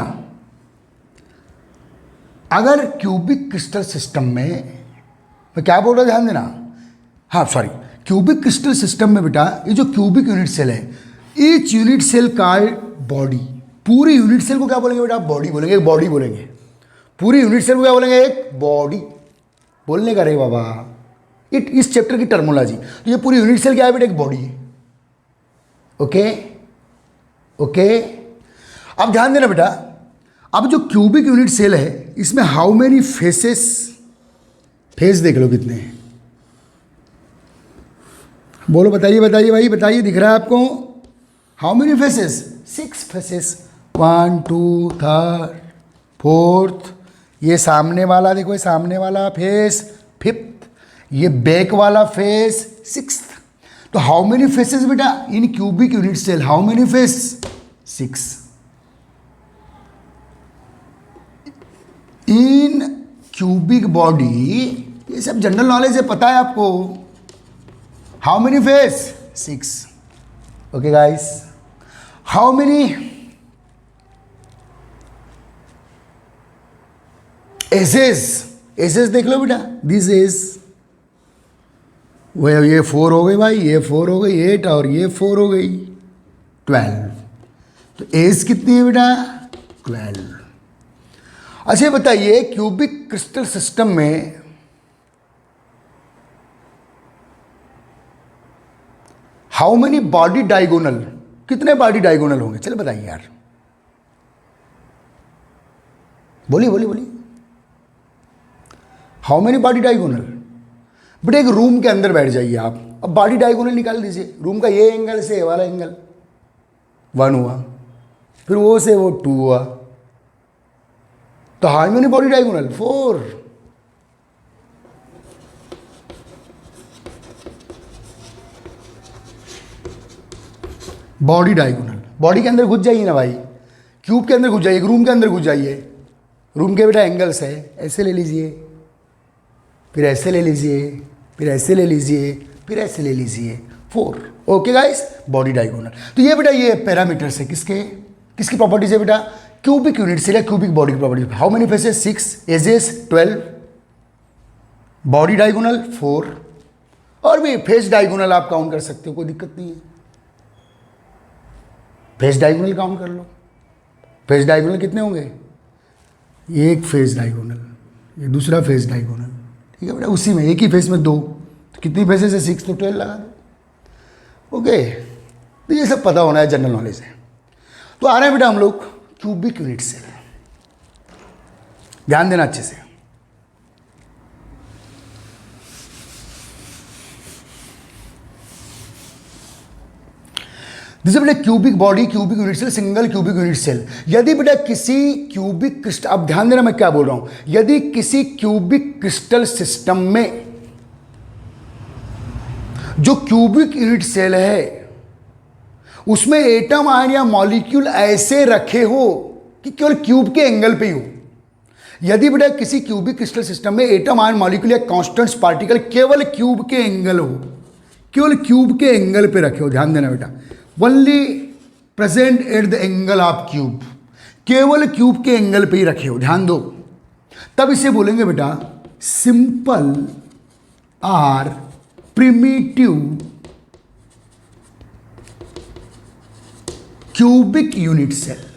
अगर क्यूबिक क्रिस्टल सिस्टम में, मैं क्या बोल रहा, ध्यान देना, हाँ सॉरी, क्यूबिक क्रिस्टल सिस्टम में बेटा ये जो क्यूबिक यूनिट सेल है, ईच यूनिट सेल का बॉडी, पूरी यूनिट सेल को क्या बोलेंगे बेटा? बॉडी बोलेंगे, एक बॉडी बोलेंगे। पूरी यूनिट सेल को क्या बोलेंगे? एक बॉडी। बोलने का रे बाबा, इस चैप्टर की टर्मोलॉजी। तो ये पूरी यूनिट सेल क्या है बेटा? एक बॉडी है। ओके ओके, अब ध्यान देना बेटा, अब जो क्यूबिक यूनिट सेल है इसमें हाउ मेनी फेसेस, फेस देख लो कितने हैं, बोलो, बताइए बताइए भाई, बताइए, दिख रहा है आपको? How many faces? 6 फेसेस। 1 2 3 4, ये सामने वाला देखो, ये सामने वाला फेस 5th, ये बैक वाला फेस 6th। तो हाउ मेनी फेसेस बेटा in cubic unit cell? How many face? 6। In cubic body, ये सब जनरल नॉलेज है, पता है आपको। How many face? 6। Okay guys, how many edges? Edges देख लो बेटा, दिस एज, वो ये 4 हो गई भाई, ये 4 हो गई 8, और ये 4 हो गई 12। तो एज कितनी है बेटा? 12। अच्छा बताइए, क्यूबिक क्रिस्टल सिस्टम में हाउ मेनी बॉडी डायगोनल, कितने बॉडी डायगोनल होंगे? चलो बताइए यार, बोलिए बोलिए बोलिए। How many body diagonal? बेटा एक रूम के अंदर बैठ जाइए आप, अब बॉडी डायगोनल निकाल दीजिए। रूम का ये एंगल से ये वाला एंगल 1 हुआ, फिर वो से वो 2 हुआ, तो how many body diagonal? 4। Body diagonal, body के अंदर घुस जाइए ना भाई, क्यूब के अंदर घुस जाइए, रूम के अंदर घुस जाइए। रूम के बेटा एंगल्स है, ऐसे ले लीजिए, फिर ऐसे ले लीजिए, फिर ऐसे ले लीजिए, फिर ऐसे ले लीजिए, 4। Okay guys, body diagonal. तो ये बेटा ये पैरामीटर्स है, किसके, किसकी प्रॉपर्टीज है बेटा? Cubic unit cell, cubic body की properties. How many faces? 6, edges 12, body diagonal 4, और भी फेस डायगोनल आप काउंट कर सकते हो, कोई दिक्कत नहीं है, फेस डायगोनल काउंट कर लो। फेस डायगोनल कितने होंगे? एक फेस डायगोनल, ये दूसरा फेस डायगोनल, ठीक है बेटा, उसी में एक ही फेस में 2, तो कितनी फेसेस है? 6, तो 12 लगा दो। ओके, तो ये सब पता होना है, जनरल नॉलेज है। तो आ रहे हैं बेटा हम लोग क्यूबिक यूनिट सेल, ध्यान देना अच्छे से। दिस बेटा cubic body, cubic unit cell, single cubic unit cell. यदि बेटा किसी क्यूबिक क्रिस्टल, अब ध्यान देना मैं क्या बोल रहा हूं, यदि किसी क्यूबिक क्रिस्टल सिस्टम में जो क्यूबिक यूनिट सेल है उसमें एटम आयन या मॉलिक्यूल ऐसे रखे हो कि केवल क्यूब के एंगल पे ही हो, यदि बेटा किसी क्यूबिक क्रिस्टल सिस्टम में एटम आयन मॉलिक्यूल या कांस्टेंट पार्टिकल केवल क्यूब के एंगल हो, केवल क्यूब के एंगल पे रखे हो, ध्यान देना बेटा, only present at the angle of cube, केवल क्यूब के एंगल पे ही रखे हो, ध्यान दो, तब इसे बोलेंगे बेटा simple or primitive cubic unit cell.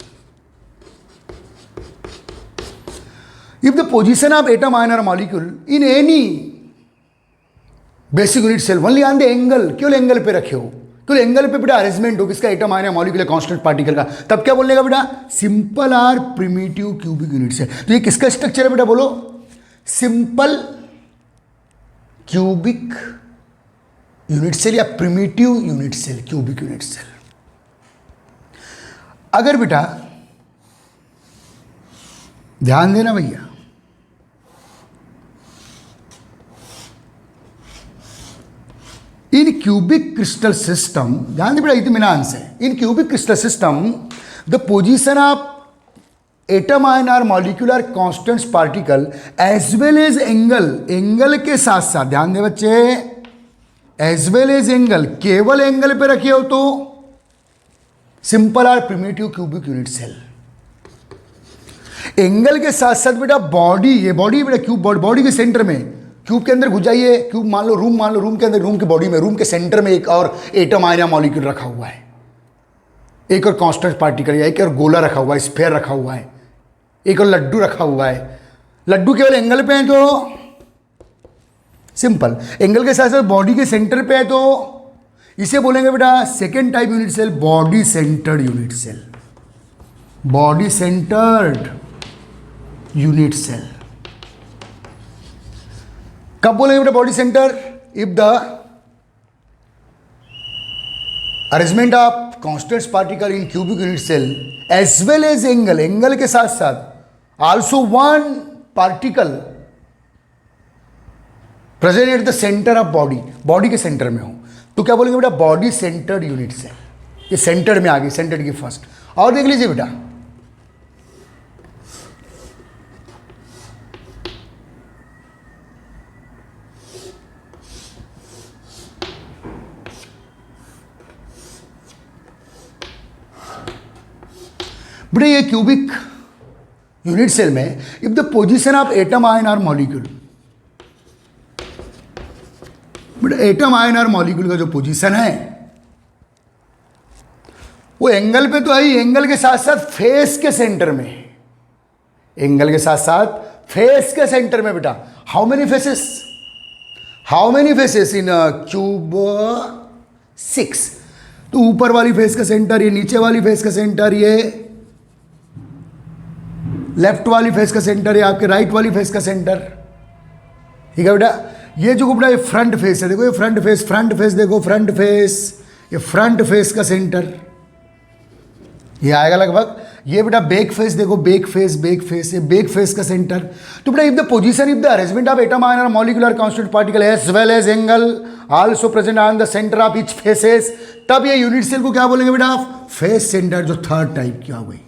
If the position of atom ion or molecule in any basic unit cell only on the angle, केवल एंगल पे रखे हो, केवल एंगल पे बेटा अरेंजमेंट हो किसका, एटम आयन या मॉलिक्यूल या कांस्टेंट पार्टिकल का, तब क्या बोलने का बेटा, simple or primitive cubic unit cell. तो ये किसका स्ट्रक्चर है बेटा, बोलो, सिंपल क्यूबिक यूनिट सेल या primitive unit cell, cubic unit cell. अगर बेटा ध्यान देना भैया, इन क्यूबिक क्रिस्टल सिस्टम, ध्यान दे बेटा इत्मीनान से, in cubic crystal system the position of atom ion or molecular constants particle as well as angle, angle के साथ साथ, ध्यान दे बच्चे, एज वेल एज एंगल, केवल एंगल पे रखे हो तो simple or primitive cubic unit cell. Angle के साथ साथ बेटा बॉडी, ये बॉडी बेटा क्यूब बॉडी के सेंटर में, क्यूब के अंदर घुस जाइए, क्यूब मान लो, रूम के अंदर, रूम की बॉडी में, रूम के सेंटर में एक और एटम आयन या मॉलिक्यूल रखा हुआ है, एक और कांस्टेंट पार्टिकल या एक और गोला रखा हुआ है, स्फीयर रखा हुआ है, एक और लड्डू रखा हुआ है. लड्डू केवल एंगल पे है तो सिंपल, एंगल के साथ साथ बॉडी के सेंटर पे है तो इसे बोलेंगे बेटा second type unit cell, body centred unit cell, body centred unit cell. कब बोलेंगे बेटा body centre, if the arrangement of constant particle in cubic unit cell as well as angle, angle के साथ साथ also one particle present at the centre of body, body के सेंटर में हो तो क्या बोलेंगे बेटा बॉडी सेंटर्ड यूनिट सेल. ये सेंटर्ड में आ गई, सेंटर्ड की फर्स्ट. और देख लीजिए बेटा, बेटा ये क्यूबिक यूनिट सेल में if the position of atom ion और मॉलिक्यूल, बेटा एटम आयन और मॉलिक्यूल का जो पोजीशन है वो एंगल पे तो है ही, एंगल के साथ साथ फेस के सेंटर में, एंगल के साथ साथ फेस के सेंटर में बेटा how many faces, how many faces in cube 6. तो ऊपर वाली फेस का सेंटर ये, नीचे वाली फेस का सेंटर ये, लेफ्ट वाली फेस का सेंटर, ये आपके राइट वाली फेस का सेंटर, ठीक है बेटा. ये जो बेटा ये फ्रंट फेस है, देखो ये फ्रंट फेस देखो, फ्रंट फेस, ये फ्रंट फेस का सेंटर ये आएगा लगभग. ये बेटा बैक फेस देखो, बैक फेस, ये बैक फेस का सेंटर. तो बेटा if the position, if the arrangement of atom ion और molecular constant particle as well as angle also present on the centre of each faces, तब ये यूनिट सेल को क्या बोलेंगे बेटा, फेस सेंटर, जो थर्ड टाइप की हो गई,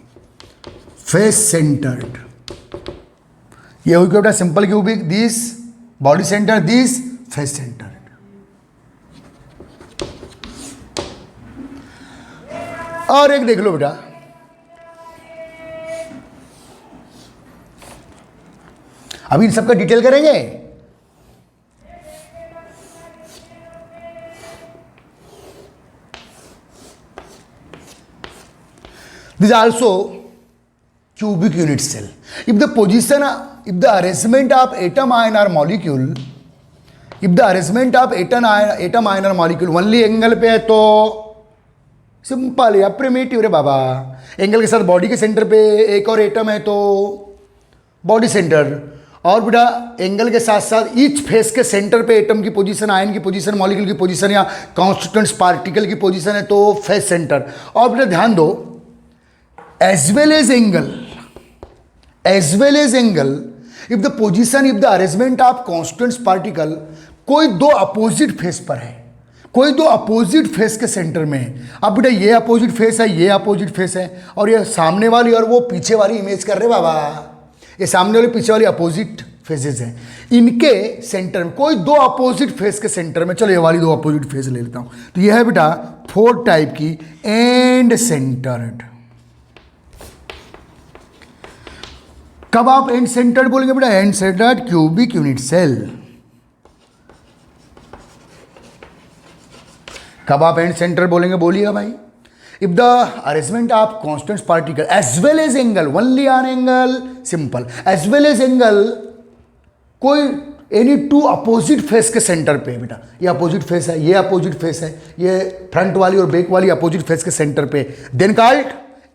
फेस सेंटर्ड. ये हो गया बेटा simple cubic, this body centre, this face centred. और एक देख लो बेटा, अभी इन सबका डिटेल करेंगे. This also cubic unit cell. If the position, if the arrangement of atom ion or molecule, if the arrangement of atom ion or molecule only angle पे है तो सिंपल या प्रिमिटिव रे बाबा, एंगल के साथ बॉडी के सेंटर पे एक और एटम है तो बॉडी सेंटर, और बेटा एंगल के साथ साथ ईच फेस के सेंटर पे एटम की पोजीशन, आयन की पोजीशन, मॉलिक्यूल की पोजीशन या कांस्टिट्यूएंट्स पार्टिकल की पोजीशन है तो फेस सेंटर. और बेटा ध्यान दो, as well as angle, as well as angle if the position, if the arrangement of constituents particle, कोई दो अपोजिट फेस पर है, कोई दो अपोजिट फेस के सेंटर में है. अब बेटा ये अपोजिट फेस है, ये अपोजिट फेस है, और ये सामने वाली और वो पीछे वाली इमेज कर रहे बाबा, ये सामने वाले पीछे वाली अपोजिट फेजेस हैं, इनके सेंटर में कोई दो अपोजिट फेज के सेंटर में, चलो ये वाली दो अपोजिट फेज ले लेता हूँ, तो ये है बेटा 4 टाइप की एंड सेंटर्ड। कब आप एंड सेंटर्ड बोलेंगे बेटा? End centred cubic unit cell. कब आप एंड सेंटर बोलेंगे? बोलिएगा भाई। If the arrangement of constant particle as well as angle, only on angle, simple, as well as angle, कोई एनी टू अपोजिट फेस के सेंटर पे बेटा, ये अपोजिट फेस है, ये अपोजिट फेस है, ये फ्रंट वाली और बैक वाली अपोजिट फेस के सेंटर पे, then called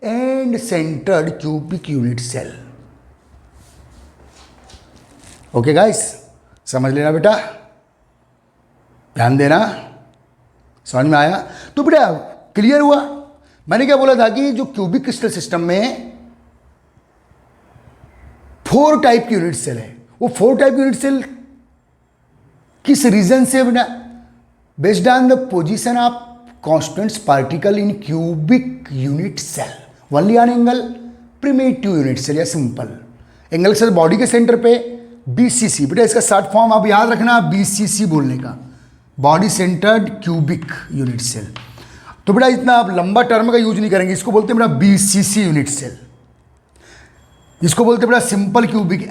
end centred cubic unit cell. Okay guys, समझ लेना बेटा, ध्यान देना, समझ में आया? तो बेटा क्लियर हुआ। मैंने क्या बोला था कि जो क्यूबिक क्रिस्टल सिस्टम में 4 टाइप की यूनिट सेल है, वो 4 टाइप की यूनिट सेल किस रीजन से बेटा? Based on the position of constants particle in cubic unit cell, only on angle, primitive unit cell या सिंपल एंगल से बॉडी के सेंटर पे, बीसीसी। बेटा इसका शॉर्ट फॉर्म आप याद रखना, बीसीसी बोलने का, body centred cubic unit cell. तो बेटा इतना आप लंबा टर्म का यूज नहीं करेंगे, इसको बोलते हैं बेटा बीसीसी यूनिट सेल, इसको बोलते हैं बेटा simple cubic,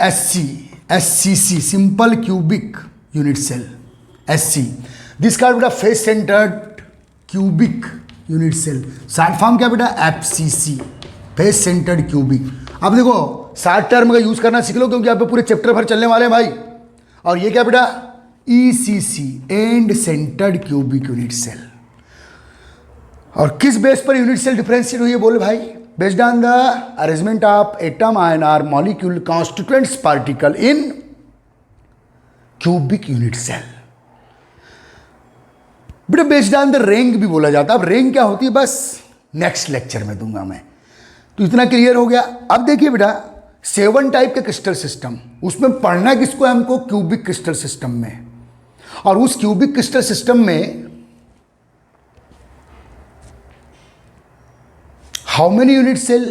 SCC, simple cubic unit cell, SC. This card बेटा face centred cubic unit cell, short form क्या बेटा? FCC, face centred cubic. अब देखो शॉर्ट टर्म का यूज करना सीख लो, क्योंकि यहाँ पे पूरे चैप्टर भर चलने वाले हैं भाई। और ये क्या बेटा? ECC, end centred cubic unit cell. और किस base per unit cell differentiate हुई है बोले भाई? Based on the arrangement of atom ion or molecule constituents particle in cubic unit cell. बेटा बेस्ड ऑन द रैंक भी बोला जाता है। अब रैंक क्या होती है बस नेक्स्ट लेक्चर में दूंगा मैं, तो इतना क्लियर हो गया। अब देखिए बेटा 7 टाइप के क्रिस्टल सिस्टम, उसमें पढ़ना किसको है हमको? क्यूबिक क्रिस्टल सिस्टम में। और उस क्यूबिक क्रिस्टल सिस्टम में how many unit cell?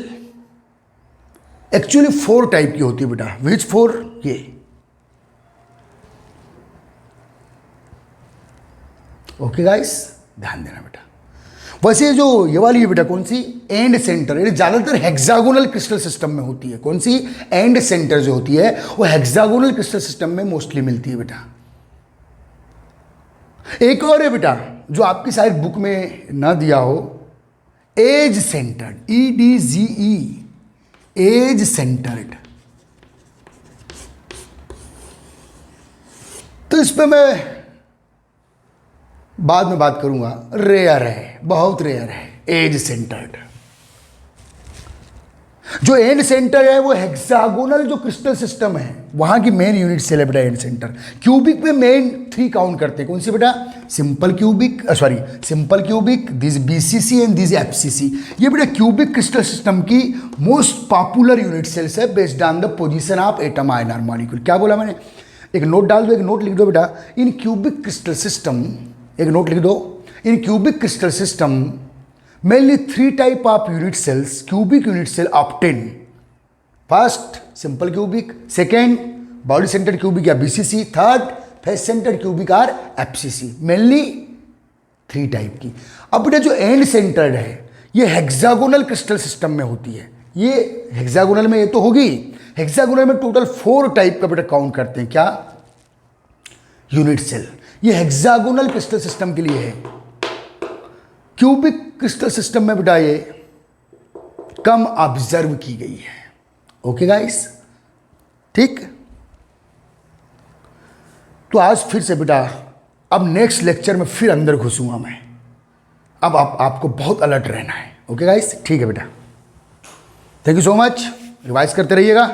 Actually 4 type की होती है बेटा। विच 4? ये ओके गाइस, ध्यान देना बेटा। वैसे जो ये वाली है बेटा कौन सी? एंड सेंटर, ये ज्यादातर हेक्सागोनल क्रिस्टल सिस्टम में होती है। कौन सी? एंड सेंटर जो होती है वो हेक्सागोनल क्रिस्टल सिस्टम में मोस्टली मिलती है बेटा। एक और है बेटा जो आपकी शायद बुक में ना दिया हो, edge centred, EDGE, edge centred. तो इस पे मैं बाद में बात करूंगा। रेयर है, बहुत रेयर है एज सेंटर्ड। जो एंड सेंटर है वो हेक्सागोनल जो क्रिस्टल सिस्टम है वहां की मेन यूनिट सेल है बेटा एंड सेंटर। क्यूबिक में मेन 3 काउंट करते हैं। कौन सी बेटा? Simple cubic, simple cubic, this BCC end this FCC। ये बेटा क्यूबिक क्रिस्टल सिस्टम की मोस्ट पॉपुलर यूनिट सेल्स है based on the position of atom ion or molecule. क्या बोला मैंने? एक नोट डाल दो, एक नोट लिख दो बेटा। इन क्यूबिक क्रिस्टल सिस्टम, एक नोट लिख दो, in cubic crystal system mainly 3 type of unit cells, cubic unit cell obtain. First simple cubic, second body centered cubic या BCC, third face centered cubic or FCC, mainly 3 type की। अब बेटा जो एंड सेंटर्ड है ये हेक्सागोनल क्रिस्टल सिस्टम में होती है। ये हेक्सागोनल में ये तो होगी, हेक्सागोनल में टोटल 4 टाइप का बेटा काउंट करते हैं। क्या? Unit cell. ये हेक्सागोनल क्रिस्टल सिस्टम के लिए है। क्यूबिक क्रिस्टल सिस्टम में बेटा ये कम ऑब्जर्व की गई है। ओके गाइस, ठीक। तो आज फिर से बेटा अब नेक्स्ट लेक्चर में फिर अंदर घुसूंगा मैं। अब आपको बहुत अलर्ट रहना है। ओके गाइस, ठीक है बेटा, thank you so much. Revise करते रहिएगा।